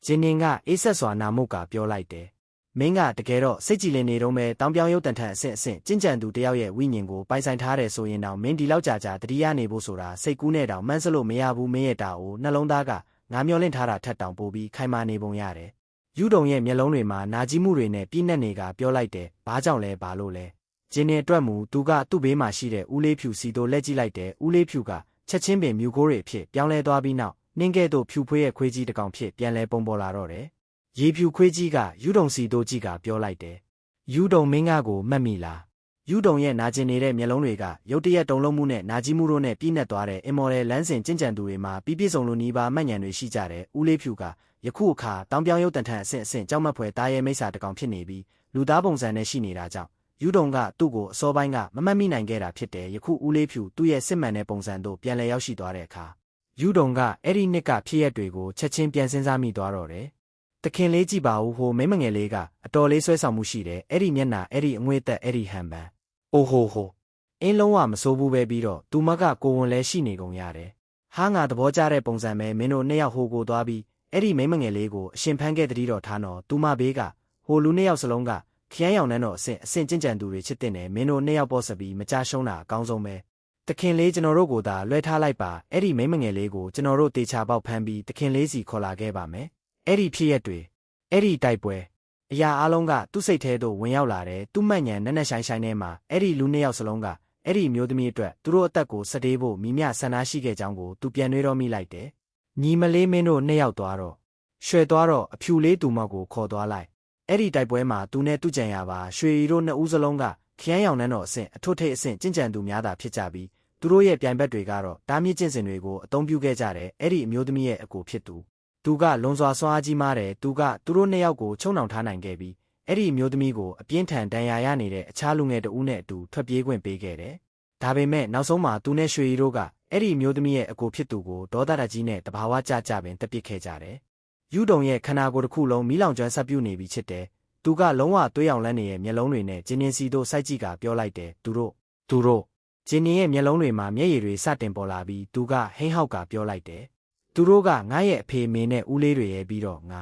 ဂျင်းရင်ကအေးဆက်စွာနာမုတ်ကပြောလိုက်တယ်မင်းကတကယ်တော့စိတ်ကြည်လင်နေတော့မဲ့တောင်ပြောင်ရုပ်တန်ထန်အဆင့်ကျင့်ကြံသူတယောက်ရဲ့ဝိညာဉ်ကိုပိုင်ဆိုင်ထားတယ်ဆိုရင်တော့မင်းဒီလောက်ကြာတတိယနေဖို့ဆိုတာစိတ်ကူးနဲ့တောင်မှန်းစလို့မရဘူးမင်းရဲ့တာအိုနှလုံးသားကငါမျောလင့်ထားတာထက်တောင်ပိုပြီးခိုင်မာနေပုံရတယ်ယူတုံရဲ့မျက်လုံးတွေမှာနာကြီးမှုတွေနဲ့ပြည့်နှက်နေကပြောလိုက်တယ်ဘာကြောင့်လဲဘာလို့လဲဂျင်းရင်အတွက်မူသူကသူ့ဘေးမှာရှိတဲ့ဦးလေးဖြူစီတို့လက်ကြည့်လိုက်တယ်ဦးလေးဖြူကချက်ချင်းပင်မြူကိုးတွေအဖြစ်ပြောင်းလဲသွားပြီးနောက် နှင်းကဲ့သို့ဖြူဖွေးရဲ့ခွေးကြီးတစ်ကောင်ဖြစ်ပြန်လဲပုံပေါ်လာတော့တယ်ရေဖြူခွေးကြီးကယူဒုံစီတို့ကြီးကပြောလိုက်တယ်ယူဒုံမင်းကကိုမှတ်မိလားယူဒုံရဲ့နာကျင်နေတဲ့မျက်လုံးတွေကရုတ်တရက်တုန်လှုပ်မှုနဲ့နာကြီးမှုတို့နဲ့ပြည့်နှက်သွားတဲ့အင်မော်တယ်လမ်းစဉ်ကျင့်ကြံသူတွေမှာပြည့်စုံလို့နီးပါးမှတ်ဉာဏ်တွေရှိကြတယ်ဦးလေးဖြူကယခုအခါတောင်ပြောင်ရုပ်တန်ထန်အဆင့်အဆင့်ကြောက်မက်ဖွယ်တားရဲမိစ္ဆာတစ်ကောင်ဖြစ်နေပြီးလူသားပုံစံနဲ့ရှိနေတာကြောင့်ယူဒုံကသူ့ကိုအစောပိုင်းကမမှတ်မိနိုင်ခဲ့တာဖြစ်တယ်ယခုဦးလေးဖြူသူ့ရဲ့စစ်မှန်တဲ့ပုံစံတို့ပြန်လည်ရောက်ရှိသွားတဲ့အခါယူဒုံကအဲ့ဒီနှစ်ကဖြစ်ရက်တွေကိုချက်ချင်းပြန်စဉ်းစားမိသွားတော့တယ်တခင်လေးကြည့်ပါဦးဟိုမိမငယ်လေးကအတော်လေးဆွဲဆောင်မှုရှိတယ်အဲ့ဒီမျက်နှာအဲ့ဒီအငွေ့သက်အဲ့ဒီဟန်ပန်အိုဟိုဟိုအင်းလုံးဝမစိုးဘူးပဲပြီးတော့သူမကကိုဝန်လဲရှိနေကုန်ရတယ်ဟာငါသဘောကျတဲ့ပုံစံပဲမင်းတို့နှစ်ယောက်ဟိုကိုသွားပြီးအဲ့ဒီမိမငယ်လေးကိုအရှင်ဖမ်းခဲ့တတိတော်ထားတော့သူမဘေးကဟိုလူနှစ်ယောက်စလုံးကခရမ်းရောင်နှန်းတော်အဆင့်ကျင့်ကြံသူတွေချစ်တဲ့နယ်မင်းတို့နှစ်ယောက်ပေါ်စပြီးမကြရှုံးတာအကောင်းဆုံးပဲတခင်လေးကျွန်တော်တို့ကိုသာလွှဲထားလိုက်ပါအဲ့ဒီမိမငယ်လေးကိုကျွန်တော်တို့တေချာပေါက်ဖမ်းပြီးတခင်လေးစီခေါ်လာခဲ့ပါမယ်အဲ့ဒီဖြစ်ရက်တွေအဲ့ဒီတိုက်ပွဲအရာအလုံးကသူ့စိတ်ထဲသို့ဝင်ရောက်လာတယ်သူ့မှတ်ဉာဏ်နဲ့ဆိုင်ထဲမှာအဲ့ဒီလူနှစ်ယောက်စလုံးကအဲ့ဒီမျိုးသမီးအတွက်သူတို့အသက်ကိုစတေးဖို့မိမြဆန္ဒရှိခဲ့ကြောင်းကိုသူပြန်နှွေးတော့မိလိုက်တယ်ညီမလေးမင်းတို့နှစ်ယောက်သွားတော့ရွှဲသွားတော့အဖြူလေးသူမကိုခေါ်သွားလိုက်အဲ့ဒီတိုက်ပွဲမှာသူနဲ့သူ့ကြံရပါရွှေရီတို့နှစ်ဦးစလုံးကခရမ်းရောင်နှန်းတော်အဆင့်အထွတ်ထိပ်အဆင့်ကျင့်ကြံသူများသာဖြစ်ကြပြီးသူတို့ရဲ့ပြိုင်ဘက်တွေကတော့တားမြစ်ကျင့်စဉ်တွေကိုအသုံးပြုခဲ့ကြတယ်အဲ့ဒီအမျိုးသမီးရဲ့အကိုဖြစ်သူကလွန်စွာစွမ်းအားကြီးမားတယ်သူကသူတို့နှစ်ယောက်ကိုချုံနှောင်ထားနိုင်ခဲ့ပြီးအဲ့ဒီအမျိုးသမီးကိုအပြင်းထန်ဒဏ်ရာရနေတဲ့အခြားလူငယ်တဦးနဲ့အတူထွက်ပြေးခွင့်ပေးခဲ့တယ်ဒါပေမဲ့နောက်ဆုံးမှာသူနဲ့ရွှေရီတို့ကအဲ့ဒီအမျိုးသမီးရဲ့အကိုဖြစ်သူကိုဒေါသတကြီးနဲ့တဘာဝကြပင်တက်ပစ်ခဲ့ကြတယ်ယူဒုံရဲ့ခန္ဓာကိုယ်တစ်ခုလုံးမီးလောင်ကျွမ်းဆက်ပြုတ်နေပြီချစ်တယ်သူကလုံးဝသွေးအောင်လန်းနေတဲ့မျက်လုံးတွေနဲ့ဂျင်းင်းစီတို့စိုက်ကြည့်ကပြောလိုက်တယ်သူတို့ဂျင်းင်းရဲ့မျက်လုံးတွေမှာမျက်ရည်တွေစတင်ပေါ်လာပြီးသူကဟိန်းဟောက်ကပြောလိုက်တယ်သူတို့ကငါရဲ့အဖေမင်းနဲ့ဦးလေးတွေရဲ့ပြီးတော့င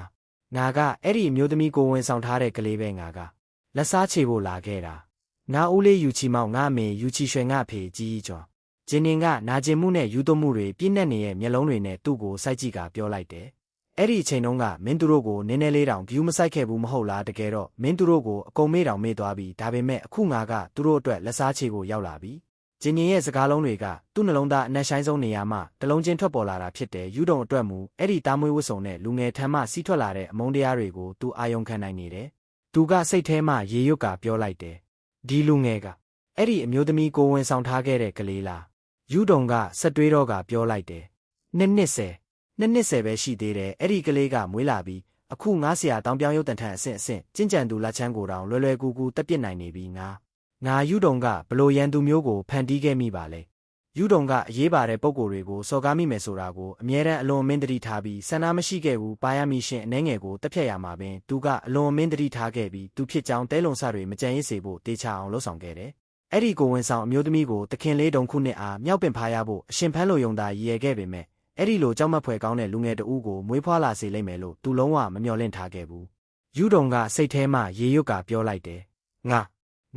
ါကအဲ့ဒီအမျိုးသမီးကိုဝင်ဆောင်ထားတဲ့ကလေးပဲငါကလက်စားချေဖို့လာခဲ့တာငါဦးလေးယူချီမောင်ငါမေယူချီရွှေငါဖေကြီးကျော်ဂျင်းင်းကနာကျင်မှုနဲ့ယူသွမှုတွေပြည့်နှက်နေတဲ့မျက်လုံးတွေနဲ့သူ့ကိုစိုက်ကြည့်ကပြောလိုက်တယ်အဲ့ဒီအချိန်တုန်းကမင်းသူတို့ကိုနည်းနည်းလေးတောင် view မဆိုင်ခဲ့ဘူးမဟုတ်လားတကယ်တော့မင်းသူတို့ကိုအကုန်မေ့တောင်မေ့သွားပြီဒါပေမဲ့အခုငါကသူတို့အတွက်လက်စားချေကိုရောက်လာပြီဂျင်းရင်ရဲ့စကားလုံးတွေကသူ့နှလုံးသားအနက်ရှိုင်းဆုံးနေရာမှတလုံးချင်းထွက်ပေါ်လာတာဖြစ်တယ်ယူဒုံအတွက်မူအဲ့ဒီတားမွေးဝတ်စုံနဲ့လူငယ်ထမ်းမှစီးထွက်လာတဲ့အမုန်းတရားတွေကိုသူအာယုံခံနိုင်နေတယ်သူကစိတ်ထဲမှရေရွတ်ကပြောလိုက်တယ်ဒီလူငယ်ကအဲ့ဒီအမျိုးသမီးကိုဝင်ဆောင်ထားခဲ့တဲ့ကလေးလားယူဒုံကဆက်တွေးတော့ကပြောလိုက်တယ်နှစ်ပဲရှိသေးတယ်အဲ့ဒီကလေးကမွေးလာပြီးအခုငါဆရာတောင်ပြောင်ရုပ်တန်ထန်အဆင့်ကျင့်ကြံသူလက်ချမ်းကိုတောင်လွယ်ကူကူတက်ပစ်နိုင်နေပြီငါယူဒုံကဘလို့ရန်သူမျိုးကိုဖန်တီးခဲ့မိပါလဲယူဒုံကအရေးပါတဲ့ပုံကိုယ်တွေကိုစော်ကားမိမယ်ဆိုတာကိုအမြဲတမ်းအလွန်မင်းတတိထားပြီးဆန္ဒမရှိခဲ့ဘူးပါရမီရှင်အနှဲငယ်ကိုတက်ဖြတ်ရမှာပင်သူကအလွန်မင်းတတိထားခဲ့ပြီးသူဖြစ်ကြောင်းတဲလုံစတွေမကြံရစ်စေဖို့တေချာအောင်လှုပ်ဆောင်ခဲ့တယ်အဲ့ဒီကိုဝင်ဆောင်အမျိုးသမီးကိုတခင်လေးတုံခုနှစ်အားမြောက်ပင်ဖားရဖို့အရှင်ဖန်းလိုယုံသာရည်ရခဲ့ပေမဲ့အဲ့ဒီလိုကြောက်မက်ဖွယ်ကောင်းတဲ့လူငယ်တဦးကိုမွေးဖွားလာစေလိမ့်မယ်လို့သူလုံးဝမမျှော်လင့်ထားခဲ့ဘူးယူဒုံကစိတ်ထဲမှရေရွတ်ကပြောလိုက်တယ်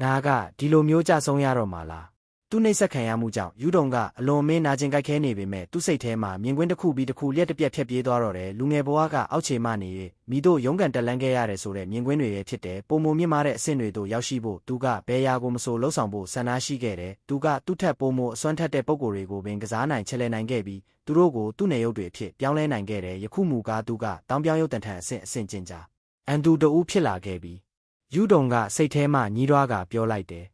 ငါကဒီလိုမျိုးကြဆုံးရတော့မှာလားသူနှိပ်စက်ခံရမှုကြောင့်ယူဒုံကအလွန်မင်းနာကျင်ကြိုက်ခဲနေပေမဲ့သူ့စိတ်ထဲမှာမြင်ကွင်းတစ်ခုပြီးတစ်ခုလျက်တစ်ပြက်ဖြတ်ပြေးသွားတော့တယ်လူငယ်ဘဝကအောက်ခြေမှနေမိတို့ရုန်းကန်တက်လန်းခဲ့ရတယ်ဆိုတဲ့မြင်ကွင်းတွေရဲ့ဖြစ်တယ်ပုံမမြင့်မားတဲ့အဆင့်တွေတို့ရောက်ရှိဖို့သူကဘယ်ရာကိုမဆိုလှုပ်ဆောင်ဖို့ဆန္ဒရှိခဲ့တယ်သူကသူ့ထက်ပုံမအစွမ်းထက်တဲ့ပုံကိုယ်တွေကိုပင်ကစားနိုင်ချဲလဲနိုင်ခဲ့ပြီးသူတို့ကိုသူ့နယ်ရုပ်တွေအဖြစ်ပြောင်းလဲနိုင်ခဲ့တယ်ယခုမူကားသူကတောင်ပြောင်ရုပ်တန်ထန်အဆင့်ကျင်ကြအန်သူတဦးဖြစ်လာခဲ့ပြီးယူဒုံကစိတ်ထဲမှညီးတွားကပြောလိုက်တယ်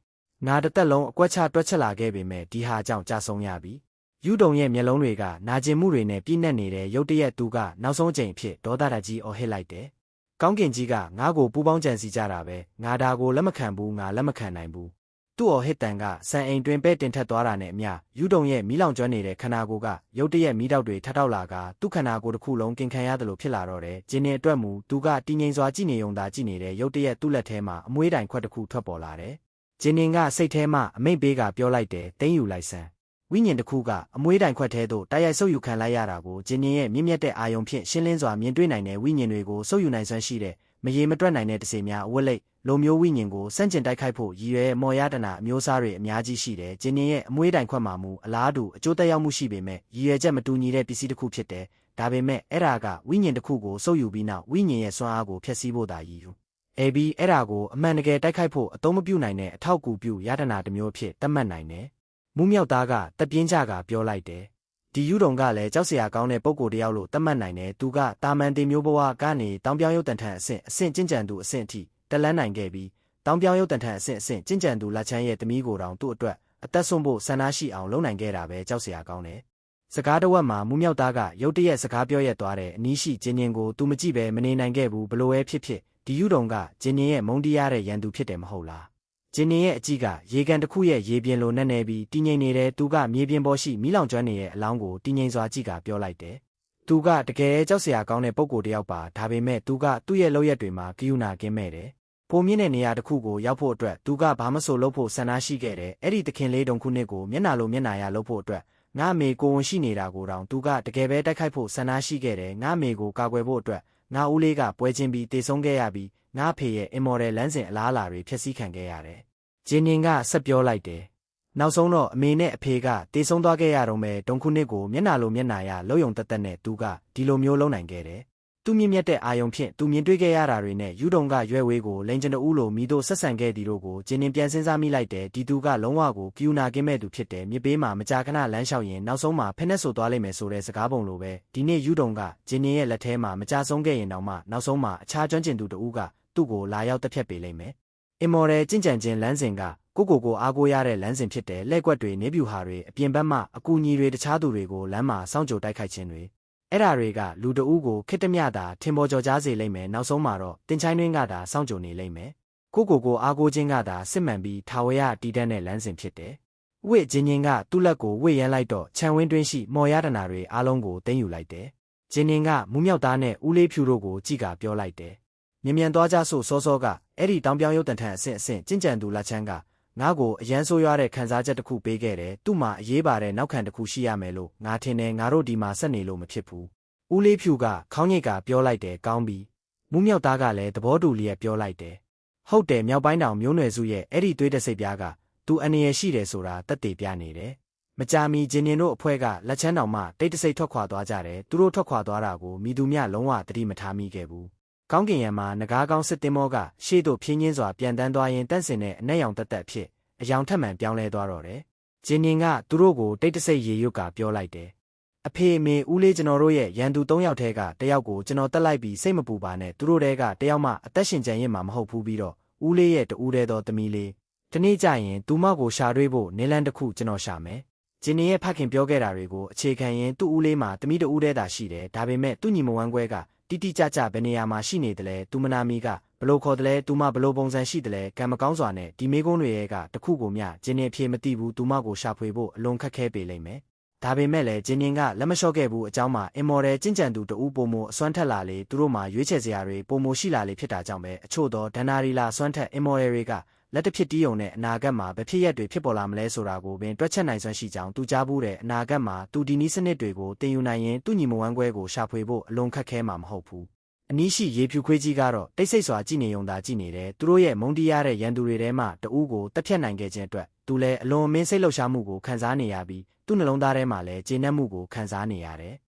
ငါတစ်သက်လုံးအကွက်ချတွက်ချက်လာခဲ့ပေမဲ့ဒီဟာကြောင့်ကြာဆုံးရပြီယူဒုံရဲ့မျက်လုံးတွေကနာကျင်မှုတွေနဲ့ပြည့်နှက်နေတဲ့ရုတ်တရက်သူကနောက်ဆုံးအကြိမ်ဖြစ်ဒေါသတကြီးအော်ဟစ်လိုက်တယ်ကောင်းကင်ကြီးကငါ့ကိုပူပေါင်းကြံစီကြတာပဲငါဒါကိုလက်မခံဘူးငါလက်မခံနိုင်ဘူးသူ့အော်ဟစ်တန်ကစံအိမ်တွင်ပဲတင်ထက်သွားတာနဲ့အမျှယူဒုံရဲ့မီးလောင်ကျွမ်းနေတဲ့ခန္ဓာကိုယ်ကရုတ်တရက်မီးတောက်တွေထထောက်လာကသူ့ခန္ဓာကိုယ်တစ်ခုလုံးကင်ခံရတယ်လို့ဖြစ်လာတော့တယ်ဂျင်းနေအတွက်မူသူကတည်ငြိမ်စွာကြည်နေုံသာကြည်နေတဲ့ရုတ်တရက်သူ့လက်ထဲမှာအမွှေးတိုင်ခွက်တစ်ခုထွက်ပေါ်လာတယ်ဂျင်းနင်ကစိတ်ထဲမှအမိတ်ပေးကပြောလိုက်တယ်တင်းယူလိုက်စမ်းဝိညာဉ်တစ်ခုကအမွှေးတိုင်ခွက်ထဲသို့တိုက်ရိုက်ဆုပ်ယူခံလိုက်ရတာကိုဂျင်းနင်ရဲ့မြင့်မြတ်တဲ့အာယုံဖြင့်ရှင်းလင်းစွာမြင်တွေ့နိုင်တဲ့ဝိညာဉ်တွေကိုဆုပ်ယူနိုင်စွမ်းရှိတဲ့မရေမတွက်နိုင်တဲ့တစေများအဝတ်လိပ်လိုမျိုးဝိညာဉ်ကိုစန့်ကျင်တိုက်ခိုက်ဖို့ရည်ရွယ်မော်ရတနာအမျိုးအစားတွေအများကြီးရှိတယ်ဂျင်းနင်ရဲ့အမွှေးတိုင်ခွက်မှာမူအလားတူအကျိုးသက်ရောက်မှုရှိပေမဲ့ရည်ရွယ်ချက်မတူညီတဲ့ပစ္စည်းတစ်ခုဖြစ်တယ်ဒါပေမဲ့အဲ့ဒါကဝိညာဉ်တစ်ခုကိုဆုပ်ယူပြီးနောက်ဝိညာဉ်ရဲ့စွမ်းအားကိုဖျက်ဆီးဖို့သာရည်ယူပြီးအဲ့ဒါကိုအမှန်တကယ်တိုက်ခိုက်ဖို့အသုံးမပြုနိုင်တဲ့အထောက်အကူပြုယတနာတစ်မျိုးဖြစ်သတ်မှတ်နိုင်တယ်။မူးမြောက်သားကတပြင်းကြကပြောလိုက်တယ်။ ဒီယူတုံကလည်းကြောက်စရာကောင်းတဲ့ပုံကိုတယောက်လို့သတ်မှတ်နိုင်တယ်သူကတာမန်တင်မျိုးဘဝကနေတောင်ပြောင်းရုပ်တန်ထန်အဆင့်ကျင့်ကြံသူအဆင့်အထိတက်လန်းနိုင်ခဲ့ပြီးတောင်ပြောင်းရုပ်တန်ထန်အဆင့်ကျင့်ကြံသူလက်ချမ်းရဲ့သမီးကိုတောင်သူ့အတွက်အသက်ဆုံးဖို့ဆန္ဒရှိအောင်လုပ်နိုင်ခဲ့တာပဲကြောက်စရာကောင်းတယ်စကားတစ်ဝက်မှာမူးမြောက်သားကရုတ်တရက်စကားပြောရက်သွားတဲ့အနီးရှိဂျင်းရင်ကိုသူမကြည့်ပဲမနေနိုင်ခဲ့ဘူးဘလို့ပဲဖြစ်ဒီယူတုံကဂျင်းရင်ရဲ့မုန်းတရားတဲ့ရန်သူဖြစ်တယ်မဟုတ်လားဂျင်းရင်ရဲ့အကြည့်ကရေကန်တစ်ခုရဲ့ရေပြင်လိုနဲ့နေပြီးတည်ငြိမ်နေတဲ့သူကမြေပြင်ပေါ်ရှိမီးလောင်ကျွမ်းနေရဲ့အလောင်းကိုတည်ငြိမ်စွာကြည့်ကပြောလိုက်တယ်သူကတကယ်ကြောက်စရာကောင်းတဲ့ပုံကိုတယောက်ပါဒါပေမဲ့သူကသူ့ရဲ့လောက်ရက်တွေမှာကယူနာကင်းမဲ့တယ်ပုံမြင့်တဲ့နေရာတစ်ခုကိုရောက်ဖို့အတွက်သူကဘာမဆိုလုပ်ဖို့ဆန္ဒရှိခဲ့တယ်အဲ့ဒီတခင်လေးတုံခုနှစ်ကိုမျက်နာလိုမျက်နာရလုပ်ဖို့အတွက်ငါအမေကိုဝန်ရှိနေတာကိုတောင်သူကတကယ်ပဲတိုက်ခိုက်ဖို့ဆန္ဒရှိခဲ့တယ်ငါအမေကိုကာကွယ်ဖို့အတွက်ငါဦးလေးကပွဲချင်းပြီးတေဆုံးခဲ့ရပြီးငါအဖေရဲ့အင်မော်ဒယ်လမ်းစဉ်အလားအလာတွေဖျက်ဆီးခံခဲ့ရတယ်ဂျင်းနင်ကဆက်ပြောလိုက်တယ်နောက်ဆုံးတော့အမေနဲ့အဖေကတေဆုံးသွားခဲ့ရတော့မယ်တုံခုနှစ်ကိုမျက်နာလိုမျက်နာရလှုပ်ယုံတက်တက်နဲ့သူကဒီလိုမျိုးလုပ်နိုင်ခဲ့တယ်သူမြင့်မြတ်တဲ့အာယုံဖြင့်သူမြင်တွေ့ခဲ့ရတာတွေနဲ့ယူတုံကရွယ်ဝေးကိုလိန်ကျင်တူးလိုမိတို့ဆက်ဆံခဲ့သည်တို့ကိုဂျင်းနင်ပြန်စဉ်းစားမိလိုက်တယ်ဒီသူကလုံးဝကိုကယူနာကင်းမဲ့သူဖြစ်တယ်မြစ်ပေးမှာမကြာခဏလမ်းလျှောက်ရင်နောက်ဆုံးမှာဖက်နဲ့ဆိုသွားလိမ့်မယ်ဆိုတဲ့စကားပုံလိုပဲဒီနေ့ယူတုံကဂျင်းနင်ရဲ့လက်ထဲမှာမကြာဆုံးခဲ့ရင်တောင်မှနောက်ဆုံးမှာအခြားကျွမ်းကျင်သူတူကသူ့ကိုလာရောက်တက်ဖြတ်ပေးလိမ့်မယ်အင်မော်ဒယ်ကျင့်ကြံခြင်းလမ်းစဉ်ကကိုအားကိုးရတဲ့လမ်းစဉ်ဖြစ်တယ်လက်ကွက်တွေနေပြူဟာတွေအပြင်ဘက်မှအကူအညီတွေတခြားသူတွေကိုလမ်းမှာစောင့်ကြိုတိုက်ခိုက်ခြင်းတွေအဲ့ဓာတွေကလူတအုပ်ကိုခစ်တမျှတာထင်ပေါ်ကျော်ကြားစေလိမ့်မယ်နောက်ဆုံးမှာတော့တင်ချိုင်းတွင်းကသာစောင့်ကြိုနေလိမ့်မယ်ကိုအားကိုးခြင်းကသာစစ်မှန်ပြီးထာဝရတည်တတ်တဲ့လမ်းစဉ်ဖြစ်တယ်ဝိဂျင်းရင်ကသူ့လက်ကိုဝိရမ်းလိုက်တော့ခြံဝင်းတွင်းရှိမော်ရတနာတွေအားလုံးကိုသိမ်းယူလိုက်တယ်ဂျင်းရင်ကမူးမြောက်သားနဲ့ဦးလေးဖြူတို့ကိုကြည့်ကပြောလိုက်တယ်မြ မြန်သွားကြဆိုစောကအဲ့ဒီတောင်ပြောင်းရုပ်တန်ထန်အဆင့်ကျင့်ကြံသူလက်ချမ်းကငါ့ကိုအရန်ဆိုးရွားတဲ့ခံစားချက်တစ်ခုပေးခဲ့တယ်သူ့မှာအရေးပါတဲ့နောက်ခံတစ်ခုရှိရမယ်လို့ငါထင်တယ်ငါတို့ဒီမှာဆက်နေလို့မဖြစ်ဘူးဦးလေးဖြူကခေါင်းညိတ်ကပြောလိုက်တယ်ကောင်းပြီမူးမြောက်သားကလည်းသဘောတူလျက်ပြောလိုက်တယ်ဟုတ်တယ်မြောက်ပိုင်းတောင်မျိုးနွယ်စုရဲ့အဲ့ဒီသွေးတစိပ်ပြားကသူအနေရရှိတယ်ဆိုတာသက်သေပြနေတယ်မကြာမီဂျင်းရင်တို့အဖွဲ့ကလက်ချမ်းတောင်မှတိတ်တဆိတ်ထွက်ခွာသွားကြတယ်သူတို့ထွက်ခွာသွားတာကိုမိသူမြလုံးဝသတိမထားမိခဲ့ဘူးကောင်းကင်ယံမှာငကားကောင်းစစ်တင်မောကရှေ့သို့ဖြင်းချင်းစွာပြန်တန်းသွားရင်တန့်စင်တဲ့အနက်ရောင်တက်တက်ဖြစ်အယောင်ထက်မှန်ပြောင်းလဲသွားတော့တယ်ဂျင်းရင်ကသူတို့ကိုတိတ်တဆိတ်ရေရွတ်ကပြောလိုက်တယ်အဖေအမေဦးလေးကျွန်တော်တို့ရဲ့ရန်သူ၃ယောက်ထဲကတယောက်ကိုကျွန်တော်တက်လိုက်ပြီးစိတ်မပူပါနဲ့သူတို့တဲကတယောက်မှအသက်ရှင်ကြံရစ်မှာမဟုတ်ဘူးပြီးတော့ဦးလေးရဲ့တူးတဲသောသမီးလေးဒီနေ့ကျရင်သူမကိုရှာတွေ့ဖို့နင်းလန်းတစ်ခုကျွန်တော်ရှာမယ်ဂျင်းနီရဲ့ဖခင်ပြောခဲ့တာတွေကိုအခြေခံရင်သူ့ဦးလေးမှာသမီးတူးတဲတာရှိတယ်ဒါပေမဲ့သူ့ညီမဝမ်းခွဲကတိတိကျကျဘယ်နေရာမှာရှိနေတယ်လဲသူမနာမီကဘလို့ခေါ်တယ်လဲသူမဘလို့ပုံစံရှိတယ်လဲကံမကောင်းစွာနဲ့ဒီမေကုန်းတွေရဲ့ကတခုကိုမျှဂျင်းနီအဖြေမသိဘူးသူမကိုရှာဖွေဖို့အလွန်ခက်ခဲပေလိမ့်မယ်ဒါပေမဲ့လည်းဂျင်းနင်ကလက်မလျှော့ခဲ့ဘူးအကြောင်းမှာအင်မော်ဒယ်ကျင့်ကြံသူတူပိုမိုအစွမ်းထက်လာလေသူတို့မှာရွေးချယ်စရာတွေပိုမိုရှိလာလေဖြစ်တာကြောင့်ပဲအချို့သောဒဏ္ဍာရီလာအစွမ်းထက်အင်မော်ဒယ်တွေကလက်တစ်ဖြစ်တီးုံနဲ့အနာဂတ်မှာဘယ်ဖြစ်ရက်တွေဖြစ်ပေါ်လာမလဲဆိုတာကိုပင်တွက်ချက်နိုင်စွမ်းရှိကြောင်းသူကြားဘူးတဲ့အနာဂတ်မှာသူဒီနည်းစနစ်တွေကိုတင်ယူနိုင်ရင်သူ့ညီမဝမ်းခွဲကိုရှာဖွေဖို့အလွန်ခက်ခဲမှာမဟုတ်ဘူးအနီးရှိရေဖြူခွေးကြီးကတော့တိတ်ဆိတ်စွာကြည်နေုံသာကြည်နေတယ်သူတို့ရဲ့မုန်းတီးရတဲ့ရန်သူတွေထဲမှတဦးကိုတက်ဖြတ်နိုင်ခဲ့ခြင်းအတွက်သူလည်းအလွန်မင်းစိတ်လှုပ်ရှားမှုကိုခံစားနေရပြီးသူ့နှလုံးသားထဲမှာလည်းကျေနပ်မှုကိုခံစားနေရတယ်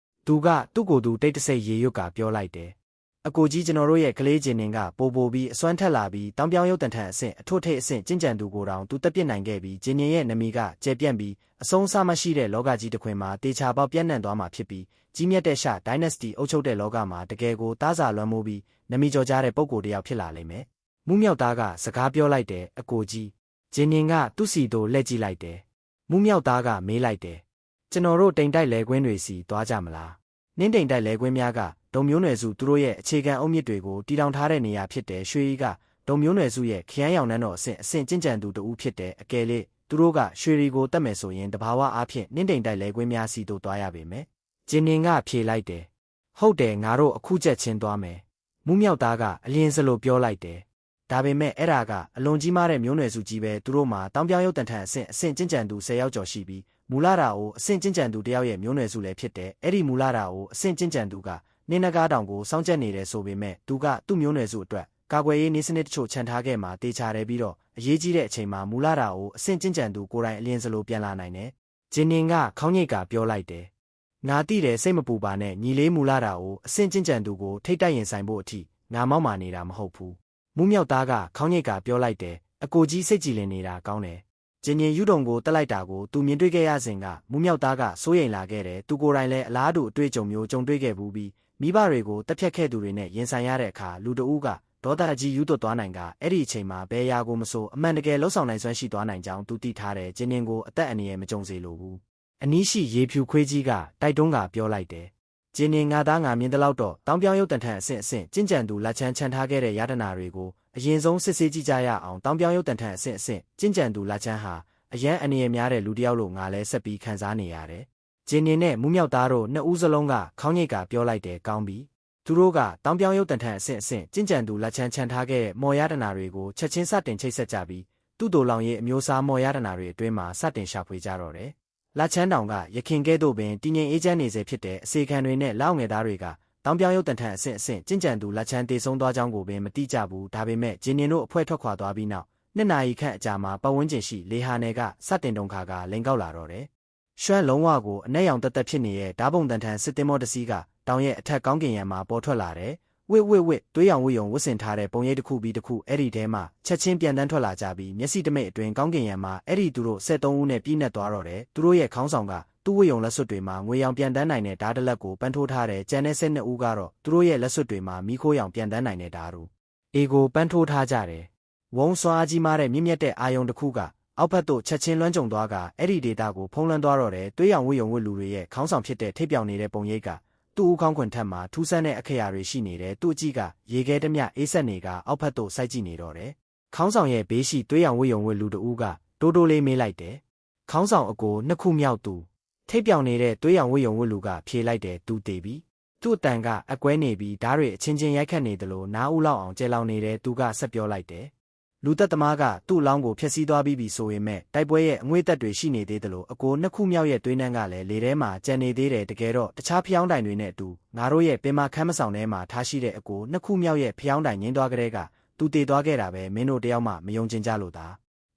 သူကသူ့ကိုယ်သူတိတ်တဆိတ်ရေရွတ်ကပြောလိုက်တယ်အကိုကြီးကျွန်တော်တို့ရဲ့ကလေးဂျင်းနင်ကပိုပြီးအစွမ်းထက်လာပြီးတောင်ပြောင်းရုပ်တန်ထန်အဆင့်အထွတ်ထိပ်အဆင့်ကျင့်ကြံသူကိုတောင်သူတက်ပြစ်နိုင်ခဲ့ပြီးဂျင်းနင်ရဲ့နမီကကျဲပြန့်ပြီးအဆုံးအစမရှိတဲ့လောကကြီးတစ်ခွင်မှာတေချာပေါက်ပြန့်နှံ့သွားမှာဖြစ်ပြီးကြီးမြတ်တဲ့ရှာဒိုင်းနက်စတီအုပ်ချုပ်တဲ့လောကမှာတကယ်ကိုသားစာလွှမ်းမိုးပြီးနမီကျော်ကြားတဲ့ပုံကိုယ်တစ်ယောက်ဖြစ်လာလိမ့်မယ်မူးမြောက်သားကစကားပြောလိုက်တယ်အကိုကြီးဂျင်းနင်ကသူ့စီတို့လှည့်ကြည့်လိုက်တယ်မူးမြောက်သားကမေးလိုက်တယ်ကျွန်တော်တို့တိမ်တိုက်လဲကွင်းတွေစီသွားကြမလားနင်းတိမ်တိုက်လဲကွင်းများကဒုံမျိုးနွယ်စုသူတို့ရဲ့အခြေခံအုတ်မြစ်တွေကိုတီထောင်ထားတဲ့နေရာဖြစ်တယ်ရွှေရီကဒုံမျိုးနွယ်စုရဲ့ခရမ်းရောင်နှန်းတော်အဆင့်ကျင့်ကြံသူတဦးဖြစ်တယ်အကယ်လေသူတို့ကရွှေရီကိုတတ်မယ်ဆိုရင်တဘာဝအားဖြင့်နင်းတိမ်တိုက်လဲကွင်းများစီတို့သွားရပေမယ်ဂျင်းနင်ကဖြေလိုက်တယ်ဟုတ်တယ်ငါတို့အခုချက်ချင်းသွားမယ်မူးမြောက်သားကအလင်းစလိုပြောလိုက်တယ်ဒါပေမဲ့အဲ့ဒါကအလွန်ကြီးမားတဲ့မျိုးနွယ်စုကြီးပဲသူတို့မှာတောင်ပြောင်းရုပ်တန်ထန်အဆင့်ကျင့်ကြံသူ10ယောက်ကျော်ရှိပြီးမူလာတာကိုအဆင့်ကျင့်ကြံသူတယောက်ရဲ့မျိုးနွယ်စုလည်းဖြစ်တယ်အဲ့ဒီမူလာတာကိုအဆင့်ကျင့်ကြံသူကနင်းနဂါးတောင်ကိုစောင့်ကြက်နေတယ်ဆိုပေမဲ့သူကသူ့မျိုးနွယ်စုအတွက်ကာကွယ်ရေးနည်းစနစ်တချို့ခြံထားခဲ့မှာတေချာတယ်ပြီးတော့အရေးကြီးတဲ့အချိန်မှာမူလာတာကိုအဆင့်ကျင့်ကြံသူကိုယ်တိုင်အလင်းစလိုပြန်လာနိုင်တယ်ဂျင်းနင်ကခေါင်းညိတ်ကပြောလိုက်တယ်ငါတိတယ်စိတ်မပူပါနဲ့ညီလေးမူလာတာကိုအဆင့်ကျင့်ကြံသူကိုထိတ်တိုက်ရင်ဆိုင်ဖို့အထိငါမောက်မာနေတာမဟုတ်ဘူးမူးမြောက်သားကခေါင်းညိတ်ကပြောလိုက်တယ်အကိုကြီးစိတ်ကြည်လင်နေတာကောင်းတယ် ဂျင်းရင်ယူတုံကိုတက်လိုက်တာကိုသူမြင်တွေ့ခဲ့ရစဉ်ကမူးမြောက်သားကစိုးရိမ်လာခဲ့တယ်သူကိုယ်တိုင်လည်းအလားတူအတွေ့အကြုံမျိုးကြုံတွေ့ခဲ့ဘူးပြီးမိဘတွေကိုတက်ဖြတ်ခဲ့သူတွေနဲ့ရင်ဆိုင်ရတဲ့အခါလူတဦးကဒေါသအကြီးယူသွတ်သွားနိုင်ကအဲ့ဒီအချိန်မှာဘယ်ရာကိုမဆိုအမှန်တကယ်လှုပ်ဆောင်နိုင်စွမ်းရှိသွားနိုင်ကြောင်းသူသိထားတယ်ဂျင်းရင်ကိုအသက်အန္တရာယ်မကြုံစေလိုဘူးအနီးရှိရေဖြူခွေးကြီးကတိုက်တွန်းကပြောလိုက်တယ်ဂျင်းရင်ငါသားငါမြင်တဲ့လောက်တော့တောင်ပြောင်းရုပ်တန်ထန်အဆင့်ကျင့်ကြံသူလက်ချမ်းချန်ထားခဲ့တဲ့ရတနာတွေကိုအရင်ဆုံးစစ်ဆေးကြည့်ကြရအောင်တောင်ပြောင်းရုပ်တန်ထန်အဆင့်ကျင့်ကြံသူလက်ချမ်းဟာအရန်အန္တရာယ်များတဲ့လူတစ်ယောက်လို့ငါလည်းဆက်ပြီးခံစားနေရတယ်ဂျင်းရင်နဲ့မူးမြောက်သားတို့နှစ်ဦးစလုံးကခေါင်းညိတ်ကပြောလိုက်တယ်ကောင်းပြီသူတို့ကတောင်ပြောင်းရုပ်တန်ထန်အဆင့်ကျင့်ကြံသူလက်ချမ်းချန်ထားခဲ့တဲ့မော်ရတနာတွေကိုချက်ချင်းစတင်ချိတ်ဆက်ကြပြီးသူ့တို့လောင်ရဲ့အမျိုးအစားမော်ရတနာတွေအတွင်းမှာစတင်ရှာဖွေကြတော့တယ်လက်ချမ်းတောင်ကရခင်ကဲ့သို့ပင်တည်ငြိမ်အေးချမ်းနေစေဖြစ်တဲ့အစီခံတွေနဲ့လောက်ငယ်သားတွေကတောင်ပြောင်းရုပ်တန်ထန်အဆင့်ကျင့်ကြံသူလက်ချမ်းတေဆုံးသွားကြောင်းကိုပင်မတိကြဘူးဒါပေမဲ့ဂျင်းရင်တို့အဖွဲထွက်ခွာသွားပြီးနောက်နှစ်နာရီခန့်အကြာမှာပတ်ဝန်းကျင်ရှိလေဟာနယ်ကစတင်တုံခါကလိန်ကောက်လာတော့တယ်။ရွှမ်းလုံးဝကိုအနက်ရောင်တက်တက်ဖြစ်နေတဲ့ဓာပုံတန်ထန်စစ်တင်မောတစီကတောင်ရဲ့အထက်ကောင်းကင်ယံမှာပေါ်ထွက်လာတယ်။ဝစ်သွေးရောင်ဝစ်ယုံဝစ်စင်ထားတဲ့ပုံရိပ်တစ်ခုပြီးတစ်ခုအဲ့ဒီထဲမှာချက်ချင်းပြန်တန်းထွက်လာကြပြီးမျက်စိတမိတ်အတွင်းကောင်းကင်ယံမှာအဲ့ဒီသူတို့73ဦးနဲ့ပြည့်နှက်သွားတော့တယ်။သူတို့ရဲ့ခေါင်းဆောင်ကသူ့ဝစ်ယုံလက်စွပ်တွေမှာငွေရောင်ပြန်တန်းနိုင်တဲ့ဓာတ်တလက်ကိုပန်းထိုးထားတဲ့ကျန်တဲ့12ဦးကတော့သူတို့ရဲ့လက်စွပ်တွေမှာမီးခိုးရောင်ပြန်တန်းနိုင်တဲ့ဓာတ်တို့အေကိုပန်းထိုးထားကြတယ်။ဝုံစွားကြီးမားတဲ့မြင့်မြတ်တဲ့အာယုံတစ်ခုကအောက်ဘက်သို့ချက်ချင်းလွှမ်းကြုံသွားကအဲ့ဒီဒေတာကိုဖုံးလွှမ်းသွားတော့တယ်သွေးရောင်ဝစ်ယုံဝစ်လူတွေရဲ့ခေါင်းဆောင်ဖြစ်တဲ့ထိပ်ပြောင်နေတဲ့ပုံရိပ်ကသူ့ဦးခေါင်းခွင်ထက်မှာထူးဆန်းတဲ့အခရာတွေရှိနေတယ်သူ့အကြည့်ကရေခဲတမျှအေးဆက်နေကအောက်ဘက်သို့စိုက်ကြည့်နေတော့တယ်ခေါင်းဆောင်ရဲ့ဘေးရှိသွေးရောင်ဝစ်ယုံဝစ်လူတဦးကတိုးတိုးလေးမေးလိုက်တယ်ခေါင်းဆောင်အကိုနှစ်ခုမြောက်သူထိပ်ပြောင်နေတဲ့သွေးရောင်ဝစ်ယုံဝစ်လူကဖြေလိုက်တယ်သူတည်ပြီသူ့အတန်ကအကွဲနေပြီးဓာတ်တွေအချင်းချင်းရိုက်ခတ်နေတယ်လို့နားဦးလောက်အောင်ကျဲလောင်နေတယ်သူကဆက်ပြောလိုက်တယ်လူသက်သမားကသူ့အလောင်းကိုဖျက်ဆီးသွားပြီးပြီဆိုရင်မဲ့တိုက်ပွဲရဲ့အငွေ့သက်တွေရှိနေသေးတယ်လို့အကိုနှစ်ခုမြောက်ရဲ့သွေးနှမ်းကလည်းလေထဲမှာကျန်နေသေးတယ်တကယ်တော့တခြားဖျောင်းတိုင်တွေနဲ့အတူငါတို့ရဲ့ပင်မခမ်းမဆောင်ထဲမှာထားရှိတဲ့အကိုနှစ်ခုမြောက်ရဲ့ဖျောင်းတိုင်ငင်းသွားကြတဲ့ကသူတည်သွားခဲ့တာပဲမင်းတို့တယောက်မှမယုံကျင်ကြလို့ဒါ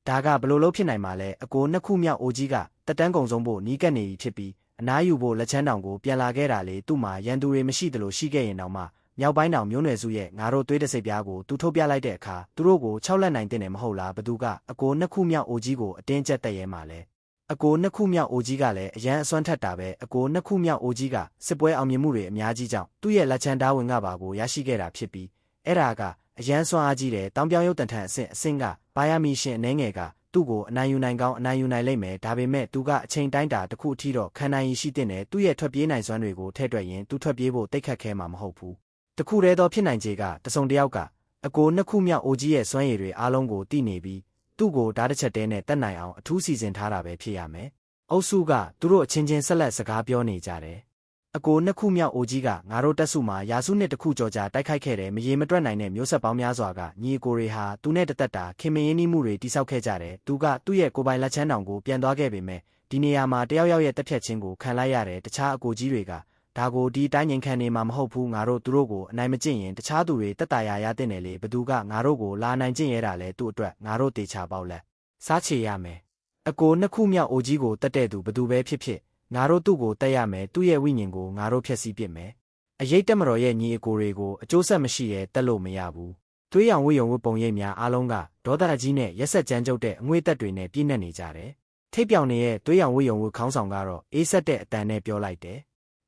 ကဘလို့လို့ဖြစ်နိုင်မှာလဲအကိုနှစ်ခုမြောက်အိုကြီးကတက်တန်းကုံဆုံးဖို့နီးကပ်နေပြီဖြစ်ပြီးအနားယူဖို့လက်ချမ်းတောင်ကိုပြန်လာခဲ့တာလေသူ့မှာရန်သူတွေမရှိတယ်လို့ရှိခဲ့ရင်တောင်မှမြောက်ပိုင်းတောင်မျိုးနွယ်စုရဲ့ငါတို့သွေးတစိပ်ပြားကိုသူထုတ်ပြလိုက်တဲ့အခါသူတို့ကို6လက်နိုင်တဲ့မဟုတ်လားဘသူကအကိုနှစ်ခုမြောက်အိုကြီးကိုအတင်းကျပ်တက်ရဲမှာလဲအကိုနှစ်ခုမြောက်အိုကြီးကလည်းအရန်အစွမ်းထက်တာပဲအကိုနှစ်ခုမြောက်အိုကြီးကစစ်ပွဲအောင်မြင်မှုတွေအများကြီးကြောင့်သူ့ရဲ့လက်ချမ်းဓာဝင်ကပါကိုရရှိခဲ့တာဖြစ်ပြီးအဲ့ဒါကအရန်စွမ်းအားကြီးတယ်တောင်ပြောင်းရုပ်တန်ထန်အဆင့်ကဘာယာမီရှင်အနေငယ်ကသူ့ကိုအနိုင်ယူနိုင်ကောင်းအနိုင်ယူနိုင်လိမ့်မယ်ဒါပေမဲ့သူကအချိန်တိုင်းတာတစ်ခုအထိတော့ခံနိုင်ရရှိတဲ့နဲ့သူ့ရဲ့ထွက်ပြေးနိုင်စွမ်းတွေကိုထည့်တွက်ရင်သူထွက်ပြေးဖို့တိတ်ခတ်ခဲမှာမဟုတ်ဘူးတခုတည်းသောဖြစ်နိုင်ခြေကတစုံတစ်ယောက်ကအကိုနှစ်ခုမြောက်အိုကြီးရဲ့စွမ်းရည်တွေအားလုံးကိုသိနေပြီးသူ့ကိုဓာတ်တစ်ချက်တည်းနဲ့တတ်နိုင်အောင်အထူးစီစဉ်ထားတာပဲဖြစ်ရမယ်။အုပ်စုကသူတို့အချင်းချင်းဆက်လက်စကားပြောနေကြတယ်။အကိုနှစ်ခုမြောက်အိုကြီးကငါတို့တက်စုမှာရာစုနှစ်တစ်ခုကျော်ကြာတိုက်ခိုက်ခဲ့တယ်မရေမတွက်နိုင်တဲ့မျိုးဆက်ပေါင်းများစွာကညီအကိုတွေဟာသူနဲ့တသက်တာခင်မင်းရင်းနှီးမှုတွေတိဆောက်ခဲ့ကြတယ်။သူကသူ့ရဲ့ကိုယ်ပိုင်လက်ချမ်းတောင်ကိုပြန်သွားခဲ့ပေမဲ့ဒီနေရာမှာတယောက်ရဲ့တက်ဖြတ်ခြင်းကိုခံလိုက်ရတယ်တခြားအကိုကြီးတွေကဒါကိုဒီတိုင်းငင်ခံနေမှာမဟုတ်ဘူးငါတို့သူတို့ကိုအနိုင်မကျင့်ရင်တခြားသူတွေတက်တာရတဲ့နယ်လေဘသူကငါတို့ကိုလာနိုင်ကျင့်ရတာလဲသူ့အတွက်ငါတို့တေချာပေါက်လက်စားချေရမယ်အကိုနှစ်ခုမြောက်အိုကြီးကိုတက်တဲ့သူဘသူပဲဖြစ်ငါတို့သူ့ကိုတက်ရမယ်သူ့ရဲ့ဝိညာဉ်ကိုငါတို့ဖျက်ဆီးပစ်မယ်အရေးတက်မတော်ရဲ့ညီအကိုတွေကိုအကျိုးဆက်မရှိရဲတက်လို့မရဘူးသွေးရောင်ဝိယုံဝပုံရိပ်များအားလုံးကဒေါသကြီးနဲ့ရက်ဆက်ကြမ်းကြုတ်တဲ့အငွေ့သက်တွေနဲ့ပြည့်နှက်နေကြတယ်ထိပ်ပြောင်နေတဲ့သွေးရောင်ဝိယုံဝခေါင်းဆောင်ကတော့အေးဆက်တဲ့အတန်နဲ့ပြောလိုက်တယ်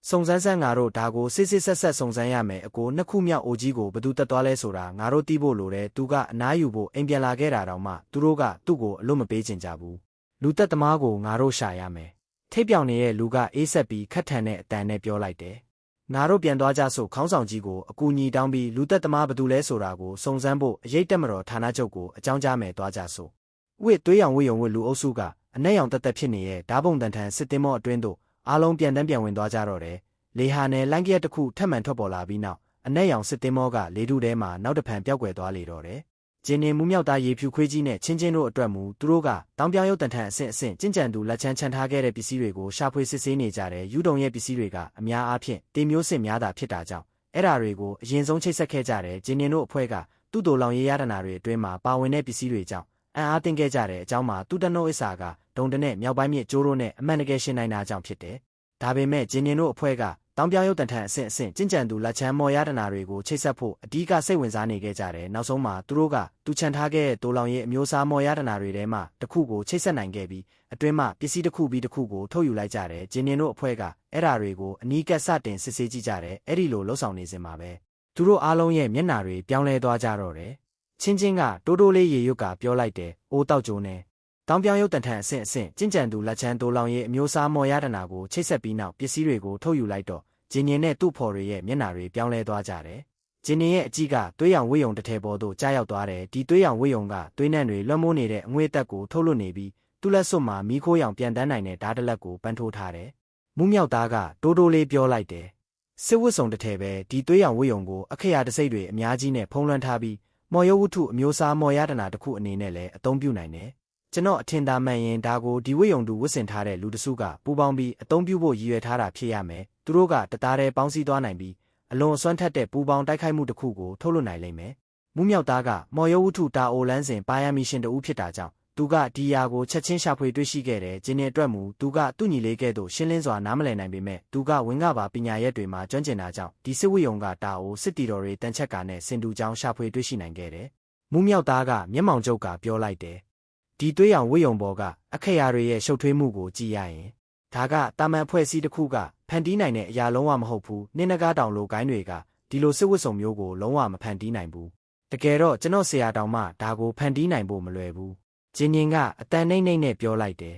စုံစမ်းဆန်းငါတို့ဒါကိုစစ်ဆက်စုံစမ်းရမယ်အကိုနှစ်ခုမြောက်အိုကြီးကိုဘသူတက်သွားလဲဆိုတာငါတို့သိဖို့လိုတယ်သူကအနားယူဖို့အိမ်ပြန်လာခဲ့တာတောင်မှသူတို့ကသူ့ကိုအလို့မပေးချင်ကြဘူးလူသက်သမားကိုငါတို့ရှာရမယ်ထိပ်ပြောင်နေတဲ့လူကအေးဆက်ပြီးခတ်ထန်တဲ့အတန်နဲ့ပြောလိုက်တယ်ငါတို့ပြန်သွားကြဆိုခေါင်းဆောင်ကြီးကိုအကူညီတောင်းပြီးလူသက်သမားဘသူလဲဆိုတာကိုစုံစမ်းဖို့အရေးတက်မတော်ဌာနချုပ်ကိုအကြောင်းကြားမယ်သွားကြဆိုဝစ်သွေးရောင်ဝိယုံဝစ်လူအုပ်စုကအနက်ရောင်တက်တက်ဖြစ်နေတဲ့ဓာပုံတန်ထန်စစ်တင်မောအတွင်းသို့အားလုံးပြန်ဝင်သွားကြတော့တယ်လေဟာနယ်လိုင်းကရက်တစ်ခုထပ်မံထွက်ပေါ်လာပြီးနောက်အနက်ရောင်စစ်တင်မောကလေထုထဲမှာနောက်တစ်ဖန်ပျောက်ကွယ်သွားလေတော့တယ်ဂျင်းနေမူးမြောက်သားရေဖြူခွေးကြီးနဲ့ချင်းတို့အတွက်မူသူတို့ကတောင်ပြောင်းရုပ်တန်ထန်အဆင့်ကျင့်ကြံသူလက်ချမ်းချန်ထားခဲ့တဲ့ပစ္စည်းတွေကိုရှာဖွေစစ်ဆေးနေကြတယ်ယူတုံရဲ့ပစ္စည်းတွေကအများအားဖြင့်တေမျိုးစစ်များတာဖြစ်တာကြောင့်အဲ့ဓာတွေကိုအရင်ဆုံးချိတ်ဆက်ခဲ့ကြတယ်ဂျင်းနေတို့အဖွဲ့ကသူ့တို့လောင်ရေးရတနာတွေအတွင်းမှာပါဝင်တဲ့ပစ္စည်းတွေကြောင့်အံ့အားသင့်ခဲ့ကြတဲ့အကြောင်းမှာသူတနိုးအစ္စာကဒုံတနဲ့မြောက်ပိုင်းမြစ်ကျိုးတို့နဲ့အမှန်တကယ်ရှင်းနိုင်တာကြောင့်ဖြစ်တယ်ဒါပေမဲ့ဂျင်းနေတို့အဖွဲ့က တောင်ပြောင်ရုပ်တံထန်အဆင့်ကျင့်ကြံသူလက်ချမ်းမော်ရတနာတွေကိုချိတ်ဆက်ဖို့အဓိကစိတ်ဝင်စားနေခဲ့ကြတယ်နောက်ဆုံးမှာသူတို့ကတူချန်ထားခဲ့တဲ့တိုလောင်ရဲ့အမျိုးအစားမော်ရတနာတွေထဲမှာတစ်ခုကိုချိတ်ဆက်နိုင်ခဲ့ပြီးအတွင်းမှာပစ္စည်းတစ်ခုပြီးတစ်ခုကိုထုတ်ယူလိုက်ကြတယ်ဂျင်းနင်တို့အဖွဲ့ကအဲ့ဓာတွေကိုအနီးကပ်စတင်စစ်ဆေးကြည့်ကြတယ်အဲ့ဒီလိုလှုပ်ဆောင်နေစဉ်မှာပဲသူတို့အားလုံးရဲ့မျက်နှာတွေပြောင်းလဲသွားကြတော့တယ်ချင်းချင်းကတိုးတိုးလေးရေရွတ်ကပြောလိုက်တယ်အိုးတောက်ကြိုးနဲ့တောင်ပြောင်ရုပ်တံထန်အဆင့်ကျင့်ကြံသူလက်ချမ်းတိုလောင်ရဲ့အမျိုးအစားမော်ရတနာကိုချိတ်ဆက်ပြီးနောက်ပစ္စည်းတွေကိုထုတ်ယူလိုက်တော့ဂျင်းနင်နဲ့သူ့ဖော်တွေရဲ့မျက်နှာတွေပြောင်းလဲသွားကြတယ်ဂျင်းနင်ရဲ့အကြည့်ကသွေးရောင်ဝိယုံတစ်ထည်ပေါ်သို့ကြားရောက်သွားတယ်ဒီသွေးရောင်ဝိယုံကသွေးနှံတွေလွှမ်းမိုးနေတဲ့အငွေ့တက်ကိုထုတ်လွှတ်နေပြီးသူ့လက်စွပ်မှာမီးခိုးရောင်ပြန်တန်းနိုင်တဲ့ဓာတ်တလက်ကိုပန်းထိုးထားတယ်မူးမြောက်သားကတိုးတိုးလေးပြောလိုက်တယ်စစ်ဝတ်စုံတစ်ထည်ပဲဒီသွေးရောင်ဝိယုံကိုအခရာတစိမ့်တွေအများကြီးနဲ့ဖုံးလွှမ်းထားပြီးမော်ရုပ်ဝတ္ထုအမျိုးအစားမော်ရတနာတစ်ခုအနေနဲ့လည်းအသုံးပြုနိုင်တယ်ကျွန်တော်အထင်သာမှန်ရင်ဒါကိုဒီဝိယုံတူဝတ်ဆင်ထားတဲ့လူတစုကပူပေါင်းပြီးအသုံးပြုဖို့ရည်ရွယ်ထားတာဖြစ်ရမယ်သူတို့ကတသားတည်းပေါင်းစည်းသွားနိုင်ပြီးအလွန်အစွမ်းထက်တဲ့ပူပေါင်းတိုက်ခိုက်မှုတစ်ခုကိုထုတ်လွှတ်နိုင်လိမ့်မယ်မူးမြောက်သားကမော်ရုပ်ဝတ္ထုတာအိုလန်းစဉ်ပါရမီရှင်တဦးဖြစ်တာကြောင့်သူကဒီယာကိုချက်ချင်းရှာဖွေတွေ့ရှိခဲ့တယ်ဂျင်းရဲ့အတွက်မူသူကသူ့ညီလေးကဲ့သို့ရှင်းလင်းစွာနားမလည်နိုင်ပေမဲ့သူကဝင်းကပါပညာရက်တွေမှာကျွမ်းကျင်တာကြောင့်ဒီစစ်ဝိယုံကတာအိုစစ်တီတော်တွေတန်ချက်ကနဲ့စင်တူကြောင်းရှာဖွေတွေ့ရှိနိုင်ခဲ့တယ်မူးမြောက်သားကမျက်မှောင်ကျုပ်ကပြောလိုက်တယ်ဒီသွေးရောင်ဝိယုံပေါ်ကအခရာတွေရဲ့ရှုပ်ထွေးမှုကိုကြည့်ရရင်ဒါကတာမန်ဖွဲ့စည်းတစ်ခုကဖန်တီးနိုင်တဲ့အရာလုံးဝမဟုတ်ဘူးနှင်းနဂါးတောင်လိုကိုင်းတွေကဒီလိုစစ်ဝတ်စုံမျိုးကိုလုံးဝမဖန်တီးနိုင်ဘူးတကယ်တော့ကျွန်တော်ဆရာတောင်မှဒါကိုဖန်တီးနိုင်ဖို့မလွယ်ဘူးဂျင်းရင်ကအတန်နှိမ့်နှိမ့်နဲ့ပြောလိုက်တယ်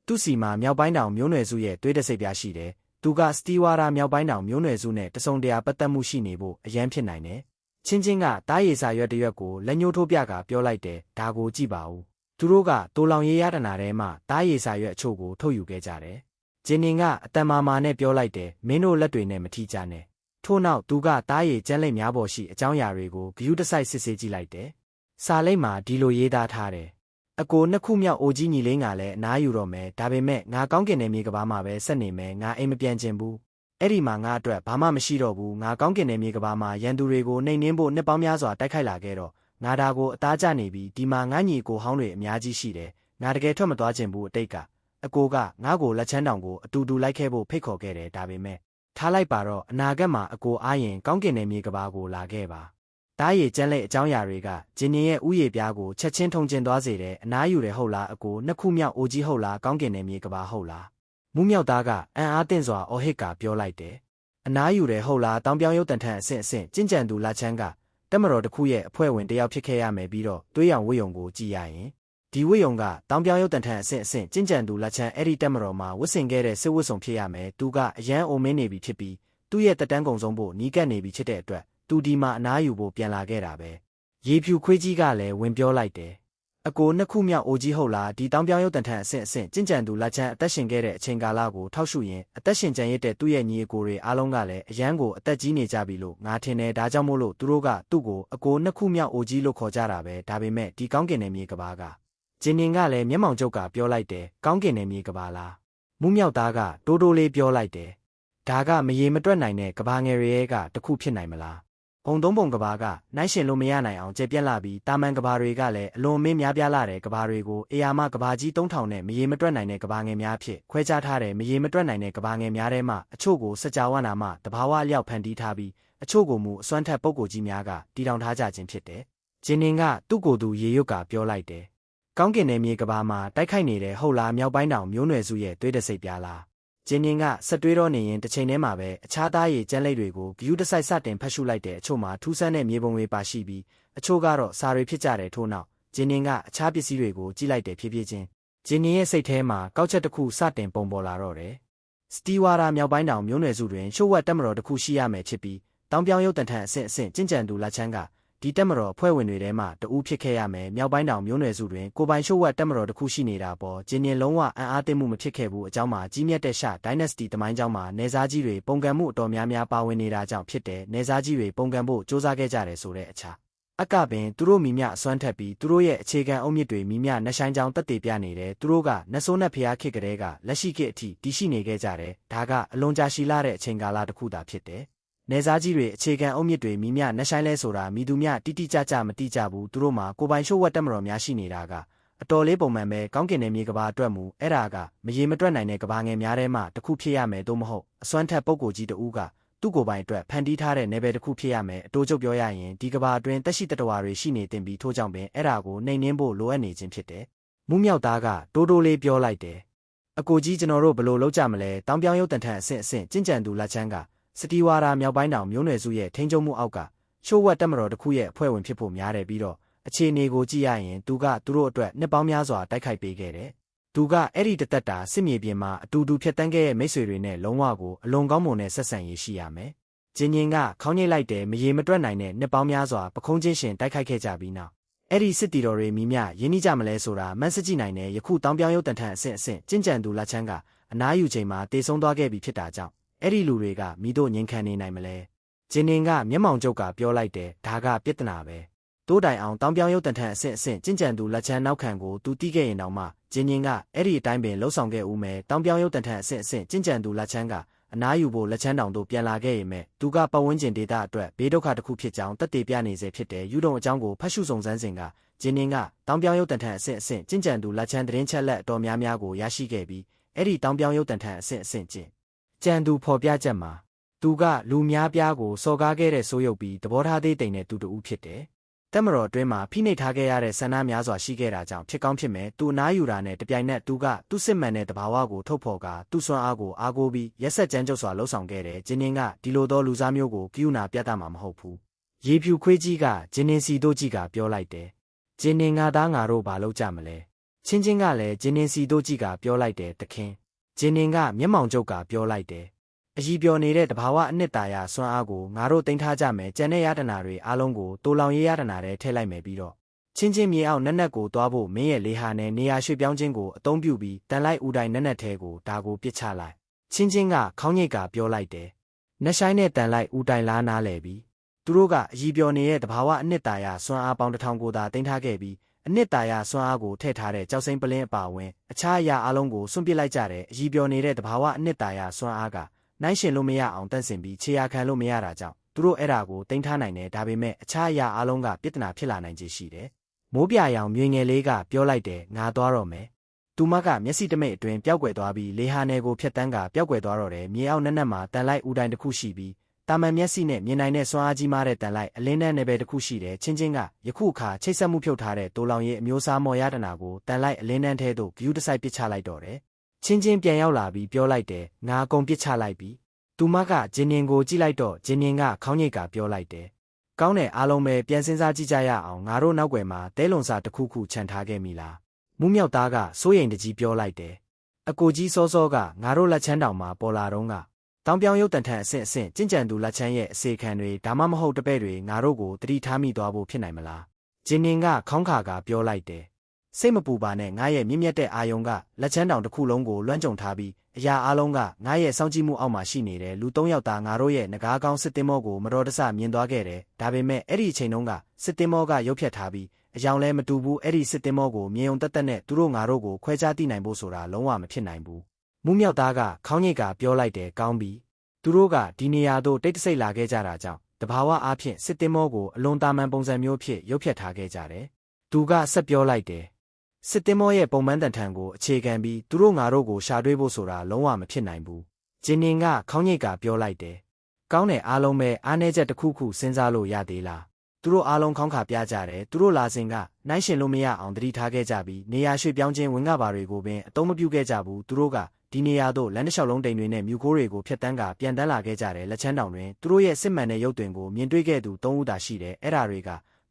သူ့စီမှာမြောက်ပိုင်းတောင်မျိုးနွယ်စုရဲ့သွေးတစိပ်ပြားရှိတယ်သူကစတီဝါရာမြောက်ပိုင်းတောင်မျိုးနွယ်စုနဲ့တစုံတရာပတ်သက်မှုရှိနေဖို့အရန်ဖြစ်နိုင်တယ်ချင်းချင်းကတားရည်စာရွက်တစ်ရွက်ကိုလက်ညှိုးထိုးပြကပြောလိုက်တယ်ဒါကိုကြည့်ပါဦးသူတို့ကတိုလောင်ရေးရတနာထဲမှာတားရည်စာရွက်အချို့ကိုထုတ်ယူခဲ့ကြတယ်ဂျင်းနင်ကအတန်မာမာနဲ့ပြောလိုက်တယ်မင်းတို့လက်တွေနဲ့မထိကြနဲ့ထို့နောက်သူကတားရည်ကျန်းလိပ်များပေါ်ရှိအကြောင်းအရာတွေကိုဂယုတစိုက်စစ်ဆေးကြည့်လိုက်တယ်စာလိပ်မှာဒီလိုရေးသားထားတယ်အကိုနှစ်ခုမြောက်အိုကြီးညီလေးကလည်းအနားယူတော့မယ်ဒါပေမဲ့ငါကောင်းကင်နယ်မြေကဘာမှာပဲဆက်နေမယ်ငါအိမ်မပြန်ချင်ဘူးအဲ့ဒီမှာငါအတွက်ဘာမှမရှိတော့ဘူးငါကောင်းကင်နယ်မြေကဘာမှာရန်သူတွေကိုနှိမ်နင်းဖို့နှစ်ပေါင်းများစွာတိုက်ခိုက်လာခဲ့တော့ငါဒါကိုအသားကျနေပြီးဒီမှာငါညီကိုဟောင်းတွေအများကြီးရှိတယ်ငါတကယ်ထွက်မသွားချင်ဘူးအတိတ်ကအကိုကငါ့ကိုလက်ချမ်းတောင်ကိုအတူတူလိုက်ခဲ့ဖို့ဖိတ်ခေါ်ခဲ့တယ်ဒါပေမဲ့ထားလိုက်ပါတော့အနာဂတ်မှာအကိုအားရင်ကောင်းကင်နယ်မြေကဘာကိုလာခဲ့ပါတားရည်ကျန်းလက်အကြောင်းအရာတွေကဂျင်းနင်ရဲ့ဥယျာဉ်ပြားကိုချက်ချင်းထုံကျင်သွားစေတယ်အနားယူတယ်ဟုတ်လားအကိုနှစ်ခုမြောက်အိုကြီးဟုတ်လားကောင်းကင်နယ်မြေကဘာဟုတ်လားမူးမြောက်သားကအံ့အားသင့်စွာအော်ဟစ်ကပြောလိုက်တယ်အနားယူတယ်ဟုတ်လားတောင်ပြောင်ရုပ်တံထန်အဆင့်ကျင့်ကြံသူလာချမ်းကတက်မတော်တစ်ခုရဲ့အဖွဲ့ဝင်တယောက်ဖြစ်ခဲ့ရမယ်ပြီးတော့သွေးရောင်ဝိယုံကိုကြည့်ရရင်ဒီဝိယုံကတောင်ပြောင်ရုပ်တံထန်အဆင့်ကျင့်ကြံသူလာချမ်းအဲ့ဒီတက်မတော်မှာဝတ်ဆင်ခဲ့တဲ့စစ်ဝတ်စုံဖြစ်ရမယ်သူကအရန်အိုမင်းနေပြီဖြစ်ပြီးသူ့ရဲ့တက်တန်းကုံဆုံးဖို့နီးကပ်နေပြီဖြစ်တဲ့အတွက်သူဒီမှာအနားယူဖို့ပြန်လာခဲ့တာပဲရေဖြူခွေးကြီးကလည်းဝင်ပြောလိုက်တယ်အကိုနှစ်ခုမြောက်အိုကြီးဟုတ်လားဒီတောင်ပြောင်ရုပ်တံထန်အဆင့်ကျင့်ကြံသူလက်ချမ်းအသက်ရှင်ခဲ့တဲ့အချိန်ကာလကိုထောက်ရှုရင်အသက်ရှင်ကြံရတဲ့သူ့ရဲ့ညီအကိုတွေအားလုံးကလည်းအရန်ကိုအသက်ကြီးနေကြပြီလို့ငါထင်တယ်ဒါကြောင့်မို့လို့သူတို့ကသူ့ကိုအကိုနှစ်ခုမြောက်အိုကြီးလို့ခေါ်ကြတာပဲဒါပေမဲ့ဒီကောင်းကင်နယ်မြေကဘာကဂျင်းနင်ကလည်းမျက်မှောင်ကျုပ်ကပြောလိုက်တယ်ကောင်းကင်နယ်မြေကဘာလားမူးမြောက်သားကတိုးတိုးလေးပြောလိုက်တယ်ဒါကမရေမတွက်နိုင်တဲ့ကဘာငယ်တွေကတခုဖြစ်နိုင်မလားဘုံသုံးပုံကဘာကနိုင်ရှင်လို့မရနိုင်အောင်ကျေပြက်လာပြီးတာမန်ကဘာတွေကလည်းအလွန်မင်းများပြားလာတဲ့ကဘာတွေကိုအေယာမကဘာကြီး3000နဲ့မရေမတွက်နိုင်တဲ့ကဘာငယ်များဖြစ်ခွဲခြားထားတဲ့မရေမတွက်နိုင်တဲ့ကဘာငယ်များထဲမှာအချို့ကိုစကြဝဠာမှတဘာဝအလျောက်ဖန်တီးထားပြီးအချို့ကိုမူအစွမ်းထက်ပုဂ္ဂိုလ်ကြီးများကတည်ထောင်ထားကြခြင်းဖြစ်တယ်ဂျင်းနင်ကသူ့ကိုယ်သူရေရွတ်ကပြောလိုက်တယ်ကောင်းကင်နယ်မြေကဘာမှာတိုက်ခိုက်နေတဲ့ဟုတ်လားမြောက်ပိုင်းတောင်မျိုးနွယ်စုရဲ့သွေးတစိပ်ပြားလားဂျင်းနင်ကဆက်တွေးတော့နေရင်တစ်ချိန်တည်းမှာပဲအခြားသားရည်ကျန်းလိပ်တွေကိုဂယုတစိုက်စတင်ဖတ်ရှုလိုက်တဲ့အချို့မှာထူးဆန်းတဲ့မြေပုံတွေပါရှိပြီးအချို့ကတော့စာတွေဖြစ်ကြတယ်ထို့နောက်ဂျင်းနင်ကအခြားပစ္စည်းတွေကိုကြည့်လိုက်တယ်ဖြည်းဖြည်းချင်းဂျင်းနင်ရဲ့စိတ်ထဲမှာကောက်ချက်တစ်ခုစတင်ပုံပေါ်လာတော့တယ်စတီဝါရာမြောက်ပိုင်းတောင်မျိုးနွယ်စုတွင်ရှုပ်ဝက်တက်မတော်တစ်ခုရှိရမယ်ဖြစ်ပြီးတောင်ပြောင်ရုပ်တံထန်အဆင့်ကျင့်ကြံသူလာချမ်းကဒီတက်မတော်အဖွဲ့ဝင်တွေထဲမှာတဦးဖြစ်ခဲ့ရမယ်မြောက်ပိုင်းတောင်မျိုးနွယ်စုတွင်ကိုပိုင်ရှုပ်ဝက်တက်မတော်တစ်ခုရှိနေတာပေါ်ဂျင်းနင်လုံးဝအံ့အားသင့်မှုမဖြစ်ခဲ့ဘူးအကြောင်းမှာကြီးမြတ်တဲ့ရှဒိုင်းနက်စတီတမိုင်းကြောင်းမှာနေစားကြီးတွေပုံကံမှုအတော်များများပါဝင်နေတာကြောင့်ဖြစ်တယ်နေစားကြီးတွေပုံကံဖို့စ조사ခဲ့ကြတယ်ဆိုတဲ့အခြားအကပင်သူတို့မိမြအစွမ်းထက်ပြီးသူတို့ရဲ့အခြေခံအုတ်မြစ်တွေမိမြနှဆိုင်ကြောင်းတက်တည်ပြနေတယ်သူတို့ကနတ်ဆိုးနဲ့ဖျားခေတ်ကလေးကလက်ရှိခေတ်အထိတည်ရှိနေခဲ့ကြတယ်ဒါကအလွန်ကြာရှည်လာတဲ့အချိန်ကာလတစ်ခုသာဖြစ်တယ်နေစားကြီးတွေအခြေခံအုတ်မြစ်တွေမိမြနှဆိုင်လဲဆိုတာမိသူမြတိတိကျကျမတိကျဘူးသူတို့မှာကိုပိုင်ရှုပ်ဝက်တက်မတော်များရှိနေတာက အတော်လေးပုံမှန်ပဲကောင်းကင်နယ်မြေကဘာအတွက်မူအဲ့ဒါကမရေမတွက်နိုင်တဲ့ကဘာငယ်များထဲမှာတစ်ခုဖြစ်ရမယ်သို့မဟုတ်အစွမ်းထက်ပုံကိုကြီးတူကသူ့ကိုယ်ပိုင်အတွက်ဖန်တီးထားတဲ့နယ်ပယ်တစ်ခုဖြစ်ရမယ်အတိုးချုပ်ပြောရရင်ဒီကဘာအတွင်းတက်ရှိတတဝါတွေရှိနေတင်ပြီးထို့ကြောင့်ပင်အဲ့ဒါကိုနှိမ်နှင်းဖို့လိုအပ်နေခြင်းဖြစ်တယ်။မူးမြောက်သားကတိုးတိုးလေးပြောလိုက်တယ်။အကိုကြီးကျွန်တော်တို့ဘယ်လိုလုပ်ကြမလဲတောင်ပြောင်းရုပ်တန်ထန်အဆင့်အဆင့်ကျင့်ကြံသူလက်ချမ်းကစတီဝါရာမြောက်ပိုင်းတောင်မျိုးနွယ်စုရဲ့ထိန်းချုပ်မှုအောက်ကရှိုးဝက်တက်မတော်တစ်ခုရဲ့အဖွဲ့ဝင်ဖြစ်ဖို့များတယ်ပြီးတော့အခြေအနေကိုကြည့်ရရင်သူကသူတို့အတွက်နှစ်ပေါင်းများစွာတိုက်ခိုက်ပေးခဲ့တယ်။သူကအဲ့ဒီတသက်တာစစ်မြေပြင်မှာအတူတူဖြတ်တန်းခဲ့တဲ့မိတ်ဆွေတွေနဲ့လုံးဝကိုအလွန်ကောင်းမွန်တဲ့ဆက်ဆံရေးရှိရမယ်။ဂျင်းရင်ကခေါင်းညိတ်လိုက်တယ်မရေမတွက်နိုင်တဲ့နှစ်ပေါင်းများစွာပခုံးချင်းရှင်တိုက်ခိုက်ခဲ့ကြပြီးနောက်အဲ့ဒီစစ်တီတော်တွေမိမြရင်းနှီးကြမလဲဆိုတာမန်းစကြည့်နိုင်တဲ့ယခုတောင်ပြောင်းရုပ်တန်ထန်အဆင့်အဆင့်ကျင့်ကြံသူလက်ချမ်းကအနားယူချိန်မှာတေဆုံးသွားခဲ့ပြီဖြစ်တာကြောင့်အဲ့ဒီလူတွေကမိတို့ငြိမ်ခံနေနိုင်မလဲ။ဂျင်းရင်ကမျက်မှောင်ကျုပ်ကပြောလိုက်တယ်ဒါကပြဿနာပဲ။တိုးတိုင်အောင်တောင်ပြောင်းရုပ်တန်ထန်အဆင့်အဆင့်ကျင့်ကြံသူလက်ချမ်းနောက်ခံကိုသူတီးခဲ့ရင်တောင်မှဂျင်းရင်ကအဲ့ဒီအတိုင်းပင်လှုပ်ဆောင်ခဲ့ဦးမယ်တောင်ပြောင်းရုပ်တန်ထန်အဆင့်အဆင့်ကျင့်ကြံသူလက်ချမ်းကအနားယူဖို့လက်ချမ်းတောင်တို့ပြန်လာခဲ့ရင်မဲ့သူကပတ်ဝန်းကျင်ဒေသအတွက်ဘေးဒုက္ခတစ်ခုဖြစ်ကြောင်းတက်တေပြနေစေဖြစ်တဲ့ယူတုံအကြောင်းကိုဖတ်ရှုစုံစမ်းစဉ်ကဂျင်းရင်ကတောင်ပြောင်းရုပ်တန်ထန်အဆင့်အဆင့်ကျင့်ကြံသူလက်ချမ်းသတင်းချက်လက်အတော်များများကိုရရှိခဲ့ပြီးအဲ့ဒီတောင်ပြောင်းရုပ်တန်ထန်အဆင့်အဆင့်ကျင့်ကြံသူဖော်ပြချက်မှာသူကလူများပြားကိုစော်ကားခဲ့တဲ့ဆိုးရုပ်ပြီးသဘောထားသေးတိမ်တဲ့သူတူဖြစ်တယ်တက်မတော်အတွင်းမှာဖိနှိပ်ထားခဲ့ရတဲ့ဆန္ဒများစွာရှိခဲ့တာကြောင့်ဖြစ်ကောင်းဖြစ်မယ်သူအနားယူတာနဲ့တပြိုင်နက်သူကသူ့စစ်မှန်တဲ့တဘာဝကိုထုတ်ဖော်ကာသူ့စွမ်းအားကိုအားကိုးပြီးရက်ဆက်ကြမ်းကြုတ်စွာလှုပ်ဆောင်ခဲ့တယ်ဂျင်းနင်းကဒီလိုသောလူစားမျိုးကိုကိယူနာပြတ်တာမှာမဟုတ်ဘူးရေဖြူခွေးကြီးကဂျင်းနင်းစီတို့ကြီးကပြောလိုက်တယ်ဂျင်းနင်းငါသားငါတို့ဘာလုပ်ကြမလဲချင်းချင်းကလည်းဂျင်းနင်းစီတို့ကြီးကပြောလိုက်တယ်တခင်ဂျင်းနင်းကမျက်မှောင်ကျုပ်ကပြောလိုက်တယ်အကြီးပြောနေတဲ့တဘာဝအနှစ်သာရစွမ်းအားကိုငါတို့တင်ထားကြမယ်ကျန်တဲ့ရတနာတွေအားလုံးကိုတိုးလောင်ရေးရတနာတွေထည့်လိုက်မယ်ပြီးတော့ချင်းချင်းမြေအောင်နက်နက်ကိုသွားဖို့မင်းရဲ့လေဟာနဲ့နေရာရွှေ့ပြောင်းခြင်းကိုအသုံးပြုပြီးတန်လိုက်ဦးတိုင်းနက်နက်သေးကိုဒါကိုပစ်ချလိုက်ချင်းချင်းကခေါင်းညိတ်ကပြောလိုက်တယ်နှက်ဆိုင်နဲ့တန်လိုက်ဦးတိုင်းလားနားလဲပြီးသူတို့ကအကြီးပြောနေတဲ့တဘာဝအနှစ်သာရစွမ်းအားပေါင်း1000ကိုသာတင်ထားခဲ့ပြီးအနှစ်သာရစွမ်းအားကိုထည့်ထားတဲ့ကြောက်စိမ့်ပလင်းအပါဝင်အခြားအရာအလုံးကိုစွန့်ပစ်လိုက်ကြတဲ့အကြီးပြောနေတဲ့တဘာဝအနှစ်သာရစွမ်းအားကနိုင်ရှင်လို့မရအောင်တန့်စင်ပြီးခြေရာခံလို့မရတာကြောင့်သူတို့အဲ့ဒါကိုတင်ထားနိုင်တယ်ဒါပေမဲ့အခြားအရာအလုံးကပြဿနာဖြစ်လာနိုင်ခြေရှိတယ်မိုးပြရောင်မြွေငယ်လေးကပြောလိုက်တယ်ငါသွားတော့မယ်သူမကမျက်စိတမိတ်အတွင်းပျောက်ကွယ်သွားပြီးလေဟာနယ်ကိုဖျက်တန်းကပျောက်ကွယ်သွားတော့တယ်မြေအောက်နက်နက်မှာတန်လိုက်ဦးတိုင်းတစ်ခုရှိပြီးတာမန်မျက်စိနဲ့မြင်နိုင်တဲ့စွမ်းအားကြီးမားတဲ့တန်လိုက်အလင်းနဲ့နယ်ပယ်တစ်ခုရှိတယ်ချင်းချင်းကယခုအခါချိတ်ဆက်မှုဖြုတ်ထားတဲ့တိုးလောင်ရဲ့အမျိုးအစားမော်ရတနာကိုတန်လိုက်အလင်းနှန်းထဲသို့ဂယူးတစိုက်ပစ်ချလိုက်တော့တယ်ချင်းချင်းပြန်ရောက်လာပြီးပြောလိုက်တယ်ငါအကုန်ပစ်ချလိုက်ပြီသူမကဂျင်းနင်ကိုကြည့်လိုက်တော့ဂျင်းနင်ကခေါင်းညိတ်ကပြောလိုက်တယ်။ကောင်းတဲ့အားလုံးပဲပြန်စဉ်းစားကြည့်ကြရအောင်ငါတို့နောက်ွယ်မှာတဲလွန်စာတစ်ခုခုခြံထားခဲ့မိလား။မူးမြောက်သားကစိုးရိမ်တကြီးပြောလိုက်တယ်။အကိုကြီးစောစောကငါတို့လက်ချမ်းတောင်မှာပေါ်လာတော့ကတောင်ပြောင်းရုပ်တန်ထန်အဆင့်အဆင့်ကျင့်ကြံသူလက်ချမ်းရဲ့အစေခံတွေဒါမှမဟုတ်တပဲ့တွေငါတို့ကိုတတိထားမိသွားဖို့ဖြစ်နိုင်မလား။ဂျင်းနင်ကခေါင်းခါကပြောလိုက်တယ်။စိတ်မပူပါနဲ့ငါရဲ့မြင့်မြတ်တဲ့အာယုံကလက်ချမ်းတောင်တစ်ခုလုံးကိုလွှမ်းကြုံထားပြီးအရာအလုံးကငါရဲ့စောင့်ကြည့်မှုအောက်မှာရှိနေတယ်လူ3ယောက်သားငါတို့ရဲ့ငကားကောင်းစစ်တင်မောကိုမတော်တဆမြင်သွားခဲ့တယ်ဒါပေမဲ့အဲ့ဒီအချိန်တုန်းကစစ်တင်မောကရုပ်ဖြတ်ထားပြီးအယောင်လည်းမတူဘူးအဲ့ဒီစစ်တင်မောကိုမြင်ုံတက်တက်နဲ့သူတို့ငါတို့ကိုခွဲခြားသိနိုင်ဖို့ဆိုတာလုံးဝမဖြစ်နိုင်ဘူးမူးမြောက်သားကခေါင်းညိတ်ကပြောလိုက်တယ်ကောင်းပြီသူတို့ကဒီနေရာသို့တိတ်တဆိတ်လာခဲ့ကြတာကြောင့်တဘာဝအားဖြင့်စစ်တင်မောကိုအလွန်တာမန်ပုံစံမျိုးဖြစ်ရုပ်ဖြတ်ထားခဲ့ကြတယ်သူကဆက်ပြောလိုက်တယ်စစ်တင်မောရဲ့ပုံမှန်တန်ထန်ကိုအခြေခံပြီးသူတို့ငါတို့ကိုရှာတွေ့ဖို့ဆိုတာလုံးဝမဖြစ်နိုင်ဘူးဂျင်းနင်ကခေါင်းညိတ်ကပြောလိုက်တယ်ကောင်းတဲ့အားလုံးပဲအားနည်းချက်တစ်ခုခုစဉ်းစားလို့ရသေးလားသူတို့အားလုံးခေါင်းခါပြကြတယ်သူတို့လာစဉ်ကနိုင်ရှင်လို့မရအောင်တတိထားခဲ့ကြပြီးနေရာရွှေ့ပြောင်းခြင်းဝင်ကပါတွေကိုပင်အသုံးမပြုခဲ့ကြဘူးသူတို့ကဒီနေရာသို့လမ်းတစ်လျှောက်လုံးတိမ်တွေနဲ့မြူကိုးတွေကိုဖျက်တန်းကပြန်တန်းလာခဲ့ကြတယ်လက်ချမ်းတောင်တွင်သူတို့ရဲ့စစ်မှန်တဲ့ရုပ်တွင်ကိုမြင်တွေ့ခဲ့သူ3ဦးသာရှိတယ်အဲ့ဓာတွေ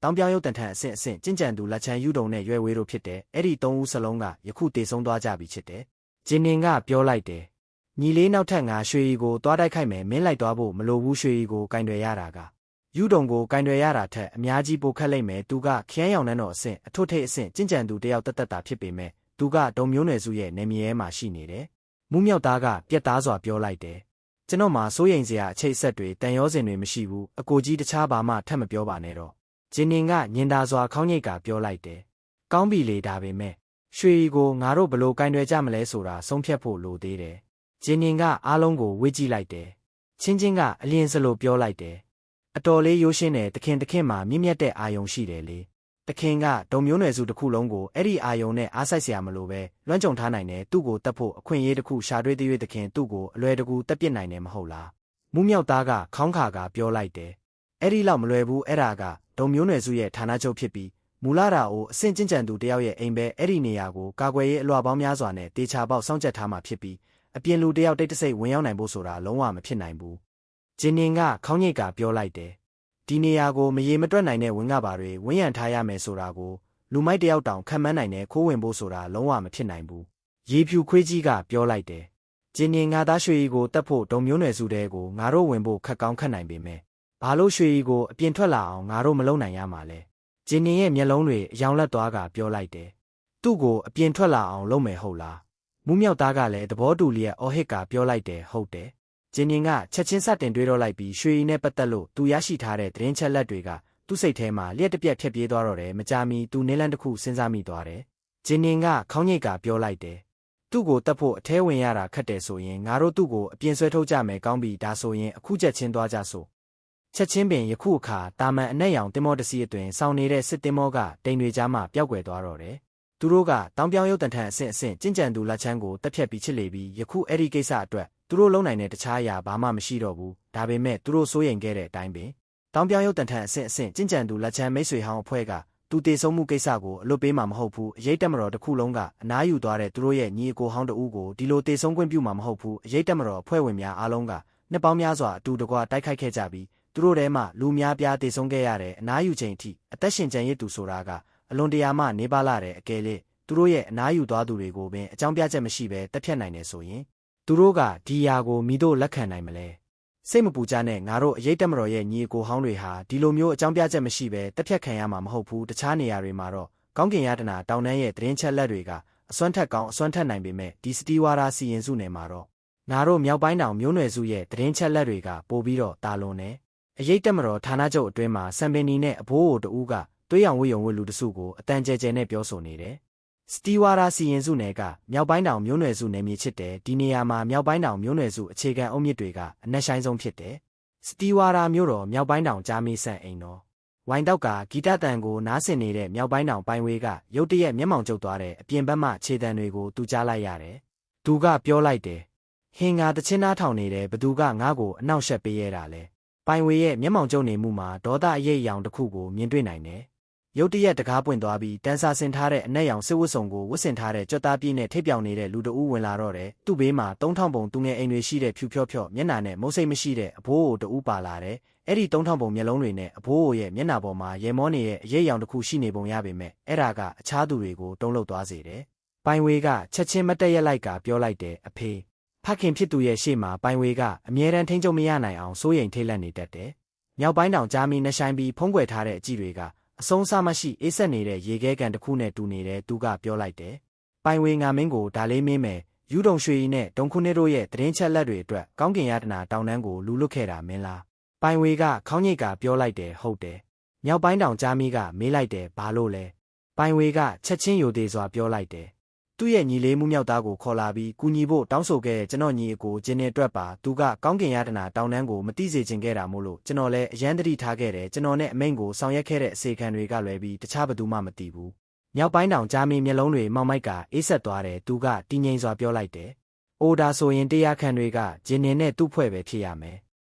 ကတောင်ပြောင်းရုပ်တန်ထန်အဆင့်အဆင့်ကျင့်ကြံသူလက်ချမ်းယူတုံနဲ့ရွယ်ဝေးတို့ဖြစ်တဲ့အဲ့ဒီ3ဦးစလုံးကယခုတည်ဆုံးသွားကြပြီဖြစ်တယ်ဂျင်းနင်ကပြောလိုက်တယ်ညီလေးနောက်ထပ်ငါရွှေရီကိုသွားတိုက်ခိုက်မယ်မင်းလိုက်သွားဖို့မလိုဘူးရွှေရီကိုကင်တွယ်ရတာကယူတုံကိုကင်တွယ်ရတာထက်အများကြီးပိုခက်လိမ့်မယ်သူကခရမ်းရောင်နှန်းတော်အဆင့်အထွတ်ထိပ်အဆင့်ကျင့်ကြံသူတယောက်တက်တာဖြစ်ပေမဲ့သူကဒုံမျိုးနွယ်စုရဲ့နေမြေထဲမှာရှိနေတယ်မူးမြောက်သားကပြက်သားစွာပြောလိုက်တယ်ကျွန်တော်မှာစိုးရိမ်စရာအခြေအဆက်တွေတန်ရောစင်တွေမရှိဘူးအကိုကြီးတခြားဘာမှထပ်မပြောပါနဲ့တော့ဂျင်းနင်ကညင်သာစွာခေါင်းညိတ်ကပြောလိုက်တယ်ကောင်းပြီလေဒါပေမဲ့ရွှေရီကိုငါတို့ဘလို့ကင်တွယ်ကြမလဲဆိုတာဆုံးဖြတ်ဖို့လိုသေးတယ်ဂျင်းနင်ကအားလုံးကိုဝေ့ကြည့်လိုက်တယ်ချင်းချင်းကအလင်းစလိုပြောလိုက်တယ်အတော်လေးရိုးရှင်းတယ်တခင်မှာမြင့်မြတ်တဲ့အာယုံရှိတယ်လေ တခင်ကဒုံမျိုးနွယ်စုတစ်ခုလုံးကိုအဲ့ဒီအာယုံနဲ့အားဆိုင်စရာမလိုပဲလွှမ်းကြုံထားနိုင်တယ်သူ့ကိုတတ်ဖို့အခွင့်အရေးတစ်ခုရှာတွေ့သေး၍တခင်သူ့ကိုအလွယ်တကူတက်ပစ်နိုင်တယ်မဟုတ်လားမူးမြောက်သားကခေါင်းခါကပြောလိုက်တယ်အဲ့ဒီလောက်မလွယ်ဘူးအဲ့ဒါကဒုံမျိုးနွယ်စုရဲ့ဌာနချုပ်ဖြစ်ပြီးမူလာတာကိုအဆင့်ကျင့်ကြံသူတယောက်ရဲ့အိမ်ပဲအဲ့ဒီနေရာကိုကာကွယ်ရေးအလွှာပေါင်းများစွာနဲ့တေချာပေါက်စောင့်ကြပ်ထားမှဖြစ်ပြီးအပြင်လူတယောက်တိတ်တဆိတ်ဝင်ရောက်နိုင်ဖို့ဆိုတာလုံးဝမဖြစ်နိုင်ဘူးဂျင်းနင်ကခေါင်းညိတ်ကပြောလိုက်တယ်ဒီနေရာကိုမရေမတွက်နိုင်တဲ့ဝင်းကပါတွေဝင်းရံထားရမယ်ဆိုတာကိုလူမိုက်တယောက်တောင်ခံမှန်းနိုင်တဲ့ခိုးဝင်ဖို့ဆိုတာလုံးဝမဖြစ်နိုင်ဘူးရေဖြူခွေးကြီးကပြောလိုက်တယ်ဂျင်းနင်ငါသားရွှေရီကိုတတ်ဖို့ဒုံမျိုးနွယ်စုတဲကိုငါတို့ဝင်ဖို့ခက်ကောင်းခက်နိုင်ပေမဲ့ဘာလို့ရွှေရီကိုအပြင်ထွက်လာအောင်ငါတို့မလုပ်နိုင်ရမှာလဲဂျင်းနင်ရဲ့မျက်လုံးတွေအယောင်လက်သွားကပြောလိုက်တယ်သူ့ကိုအပြင်ထွက်လာအောင်လုပ်မယ်ဟုတ်လားမူးမြောက်သားကလည်းသဘောတူလျက်အော်ဟစ်ကပြောလိုက်တယ်ဟုတ်တယ်ဂျင်းနင်ကချက်ချင်းစတင်တွေးတော့လိုက်ပြီးရွှေရီနဲ့ပတ်သက်လို့သူရရှိထားတဲ့သတင်းချက်လက်တွေကသူ့စိတ်ထဲမှာလျက်တစ်ပြက်ဖြတ်ပြေးသွားတော့တယ်မကြမီသူနင်းလန်းတစ်ခုစဉ်းစားမိသွားတယ်ဂျင်းနင်ကခေါင်းညိတ်ကပြောလိုက်တယ်သူ့ကိုတတ်ဖို့အထဲဝင်ရတာခက်တယ်ဆိုရင်ငါတို့သူ့ကိုအပြင်ဆွဲထုတ်ကြမယ်ကောင်းပြီဒါဆိုရင်အခုချက်ချင်းသွားကြဆိုချက်ချင်းပင်ယခုအခါတာမန်အနက်ရောင်တင်မောတစီအတွင်စောင်းနေတဲ့စစ်တင်မောကတိမ်တွေကြားမှပျောက်ကွယ်သွားတော့တယ်သူတို့ကတောင်ပြောင်ရုပ်တန်ထန်အဆင့်အဆင့်ကျင့်ကြံသူလက်ချမ်းကိုတက်ဖြတ်ပြီးချစ်လေပြီးယခုအဲ့ဒီကိစ္စအတွက်သူတို့လုံးနိုင်တဲ့တခြားအရာဘာမှမရှိတော့ဘူးဒါပေမဲ့သူတို့စိုးရိမ်ခဲ့တဲ့အတိုင်းပင်တောင်ပြောင်ရုပ်တန်ထန်အဆင့်အဆင့်ကျင့်ကြံသူလက်ချမ်းမိတ်ဆွေဟောင်းအဖွဲ့ကသူတည်ဆုံးမှုကိစ္စကိုအလွတ်ပေးမှာမဟုတ်ဘူးအရေးတက်မတော်တစ်ခုလုံးကအနားယူသွားတဲ့သူတို့ရဲ့ညီအကိုဟောင်းတဦးကိုဒီလိုတည်ဆုံးခွင့်ပြုမှာမဟုတ်ဘူးအရေးတက်မတော်အဖွဲ့ဝင်များအားလုံးကနှစ်ပေါင်းများစွာအတူတကွတိုက်ခိုက်ခဲ့ကြပြီးသူတို့ထဲမှာလူများပြားတည်ဆုံးခဲ့ရတဲ့အနားယူချိန်အထိအသက်ရှင်ကျန်ရစ်သူဆိုတာကအလွန်တရာမှနေပါလာတဲ့အကယ်လေသူတို့ရဲ့အနားယူသွားသူတွေကိုပင်အကြောင်းပြချက်မရှိဘဲတက်ဖြတ်နိုင်တယ်ဆိုရင်သူတို့ကဒီယာကိုမိတို့လက်ခံနိုင်မလဲစိတ်မပူကြနဲ့ငါတို့အရေးတက်မတော်ရဲ့ညီအကိုဟောင်းတွေဟာဒီလိုမျိုးအကြောင်းပြချက်မရှိဘဲတက်ဖြတ်ခံရမှာမဟုတ်ဘူးတခြားနေရာတွေမှာတော့ကောင်းကင်ရတနာတောင်တန်းရဲ့သတင်းချက်လက်တွေကအစွမ်းထက်ကောင်းအစွမ်းထက်နိုင်ပေမဲ့ဒီစတီဝါရာစီရင်စုနယ်မှာတော့ငါတို့မြောက်ပိုင်းတောင်မျိုးနွယ်စုရဲ့သတင်းချက်လက်တွေကပိုပြီးတော့တာလွန်နေအရေးတက်မတော်ဌာနချုပ်အတွင်းမှာစံပင်နီနဲ့အဘိုးအိုတူကသွေးရောင်ဝေယုံဝေလူတစုကိုအတန်ကျဲကျဲနဲ့ပြောဆိုနေတယ်စတီဝါရာစီရင်စုနယ်ကမြောက်ပိုင်းတောင်မျိုးနွယ်စုနယ်မြေဖြစ်တယ်ဒီနေရာမှာမြောက်ပိုင်းတောင်မျိုးနွယ်စုအခြေခံအုတ်မြစ်တွေကအနက်ရှိုင်းဆုံးဖြစ်တယ်စတီဝါရာမျိုးတော်မြောက်ပိုင်းတောင်ကြားမေးဆန့်အိမ်တော်ဝိုင်တောက်ကဂီတတန်ကိုနားဆင်နေတဲ့မြောက်ပိုင်းတောင်ပိုင်းဝေးကရုတ်တရက်မျက်မှောင်ကျုပ်သွားတဲ့အပြင်ဘက်မှခြေတံတွေကိုသူကြားလိုက်ရတယ်သူကပြောလိုက်တယ်ဟင်ငါတချင်းသားထောင်နေတယ်ဘသူကငါ့ကိုအနောက်ရှက်ပေးရတာလဲပိုင်ဝေရဲ့မျက်မှောင်ကျုပ်နေမှုမှာဒေါသအရေးအယောင်တစ်ခုကိုမြင်တွေ့နိုင်တယ်ရုတ်တရက်တကားပွင့်သွားပြီးတန်းစာဆင်ထားတဲ့အနက်ရောင်စစ်ဝတ်စုံကိုဝတ်ဆင်ထားတဲ့ကြွက်သားပြည့်နဲ့ထိပ်ပြောင်နေတဲ့လူတအူးဝင်လာတော့တယ်သူ့ဘေးမှာ3000ပုံသူငယ်အိမ်တွေရှိတဲ့ဖြူဖြော့ဖြော့မျက်နှာနဲ့မုတ်စိတ်မရှိတဲ့အဘိုးအိုတအူးပါလာတယ်အဲ့ဒီ3000ပုံမျက်လုံးတွေနဲ့အဘိုးအိုရဲ့မျက်နှာပေါ်မှာရေမောနေရဲ့အရေးအယောင်တစ်ခုရှိနေပုံရပေမဲ့အဲ့ဒါကအခြားသူတွေကိုတုံးလှုပ်သွားစေတယ်ပိုင်ဝေကချက်ချင်းမတက်ရက်လိုက်ကပြောလိုက်တယ်အဖေဖခင်ဖြစ်သူရဲ့ရှေ့မှာပိုင်ဝေကအမြဲတမ်းထိန်းချုပ်မရနိုင်အောင်စိုးရိမ်ထိတ်လန့်နေတတ်တယ်မြောက်ပိုင်းတောင်ကြားမီနှဆိုင်ပြီးဖုံးကွယ်ထားတဲ့အကြည့်တွေကအဆုံးစားမရှိအေးဆက်နေတဲ့ရေခဲကန်တစ်ခုနဲ့တူနေတယ်သူကပြောလိုက်တယ်။ပိုင်ဝေငါမင်းကိုဒါလေးမင်းမယ်ယူဒုံရွှေရီနဲ့ဒုံခုနှစ်တို့ရဲ့သတင်းချက်လက်တွေအတွက်ကောင်းကင်ရတနာတောင်တန်းကိုလူလွတ်ခဲ့တာမင်းလား။ပိုင်ဝေကခေါင်းညိတ်ကပြောလိုက်တယ်ဟုတ်တယ်။မြောက်ပိုင်းတောင်ကြားမီကမေးလိုက်တယ်ဘာလို့လဲ။ပိုင်ဝေကချက်ချင်းယိုသေးစွာပြောလိုက်တယ်။သူ့ရဲ့ညီလေးမှုမြောက်သားကိုခေါ်လာပြီးကူညီဖို့တောင်းဆိုခဲ့တဲ့ကျွန်တော်ညီအကိုဂျင်းနေအတွက်ပါသူကကောင်းကင်ရတနာတောင်တန်းကိုမတိစေချင်ခဲ့တာမို့လို့ကျွန်တော်လည်းအရန်တတိထားခဲ့တယ်ကျွန်တော်နဲ့အမိန့်ကိုဆောင်ရွက်ခဲ့တဲ့အစီခံတွေကလွယ်ပြီးတခြားဘသူမှမသိဘူးမြောက်ပိုင်းတောင်ကြားမီမျက်လုံးတွေမောင်မိုက်ကအေးဆက်သွားတယ်သူကတင်းငိမ့်စွာပြောလိုက်တယ်အိုဒါဆိုရင်တရားခံတွေကဂျင်းနေနဲ့သူ့ဖွဲ့ပဲဖြစ်ရမယ်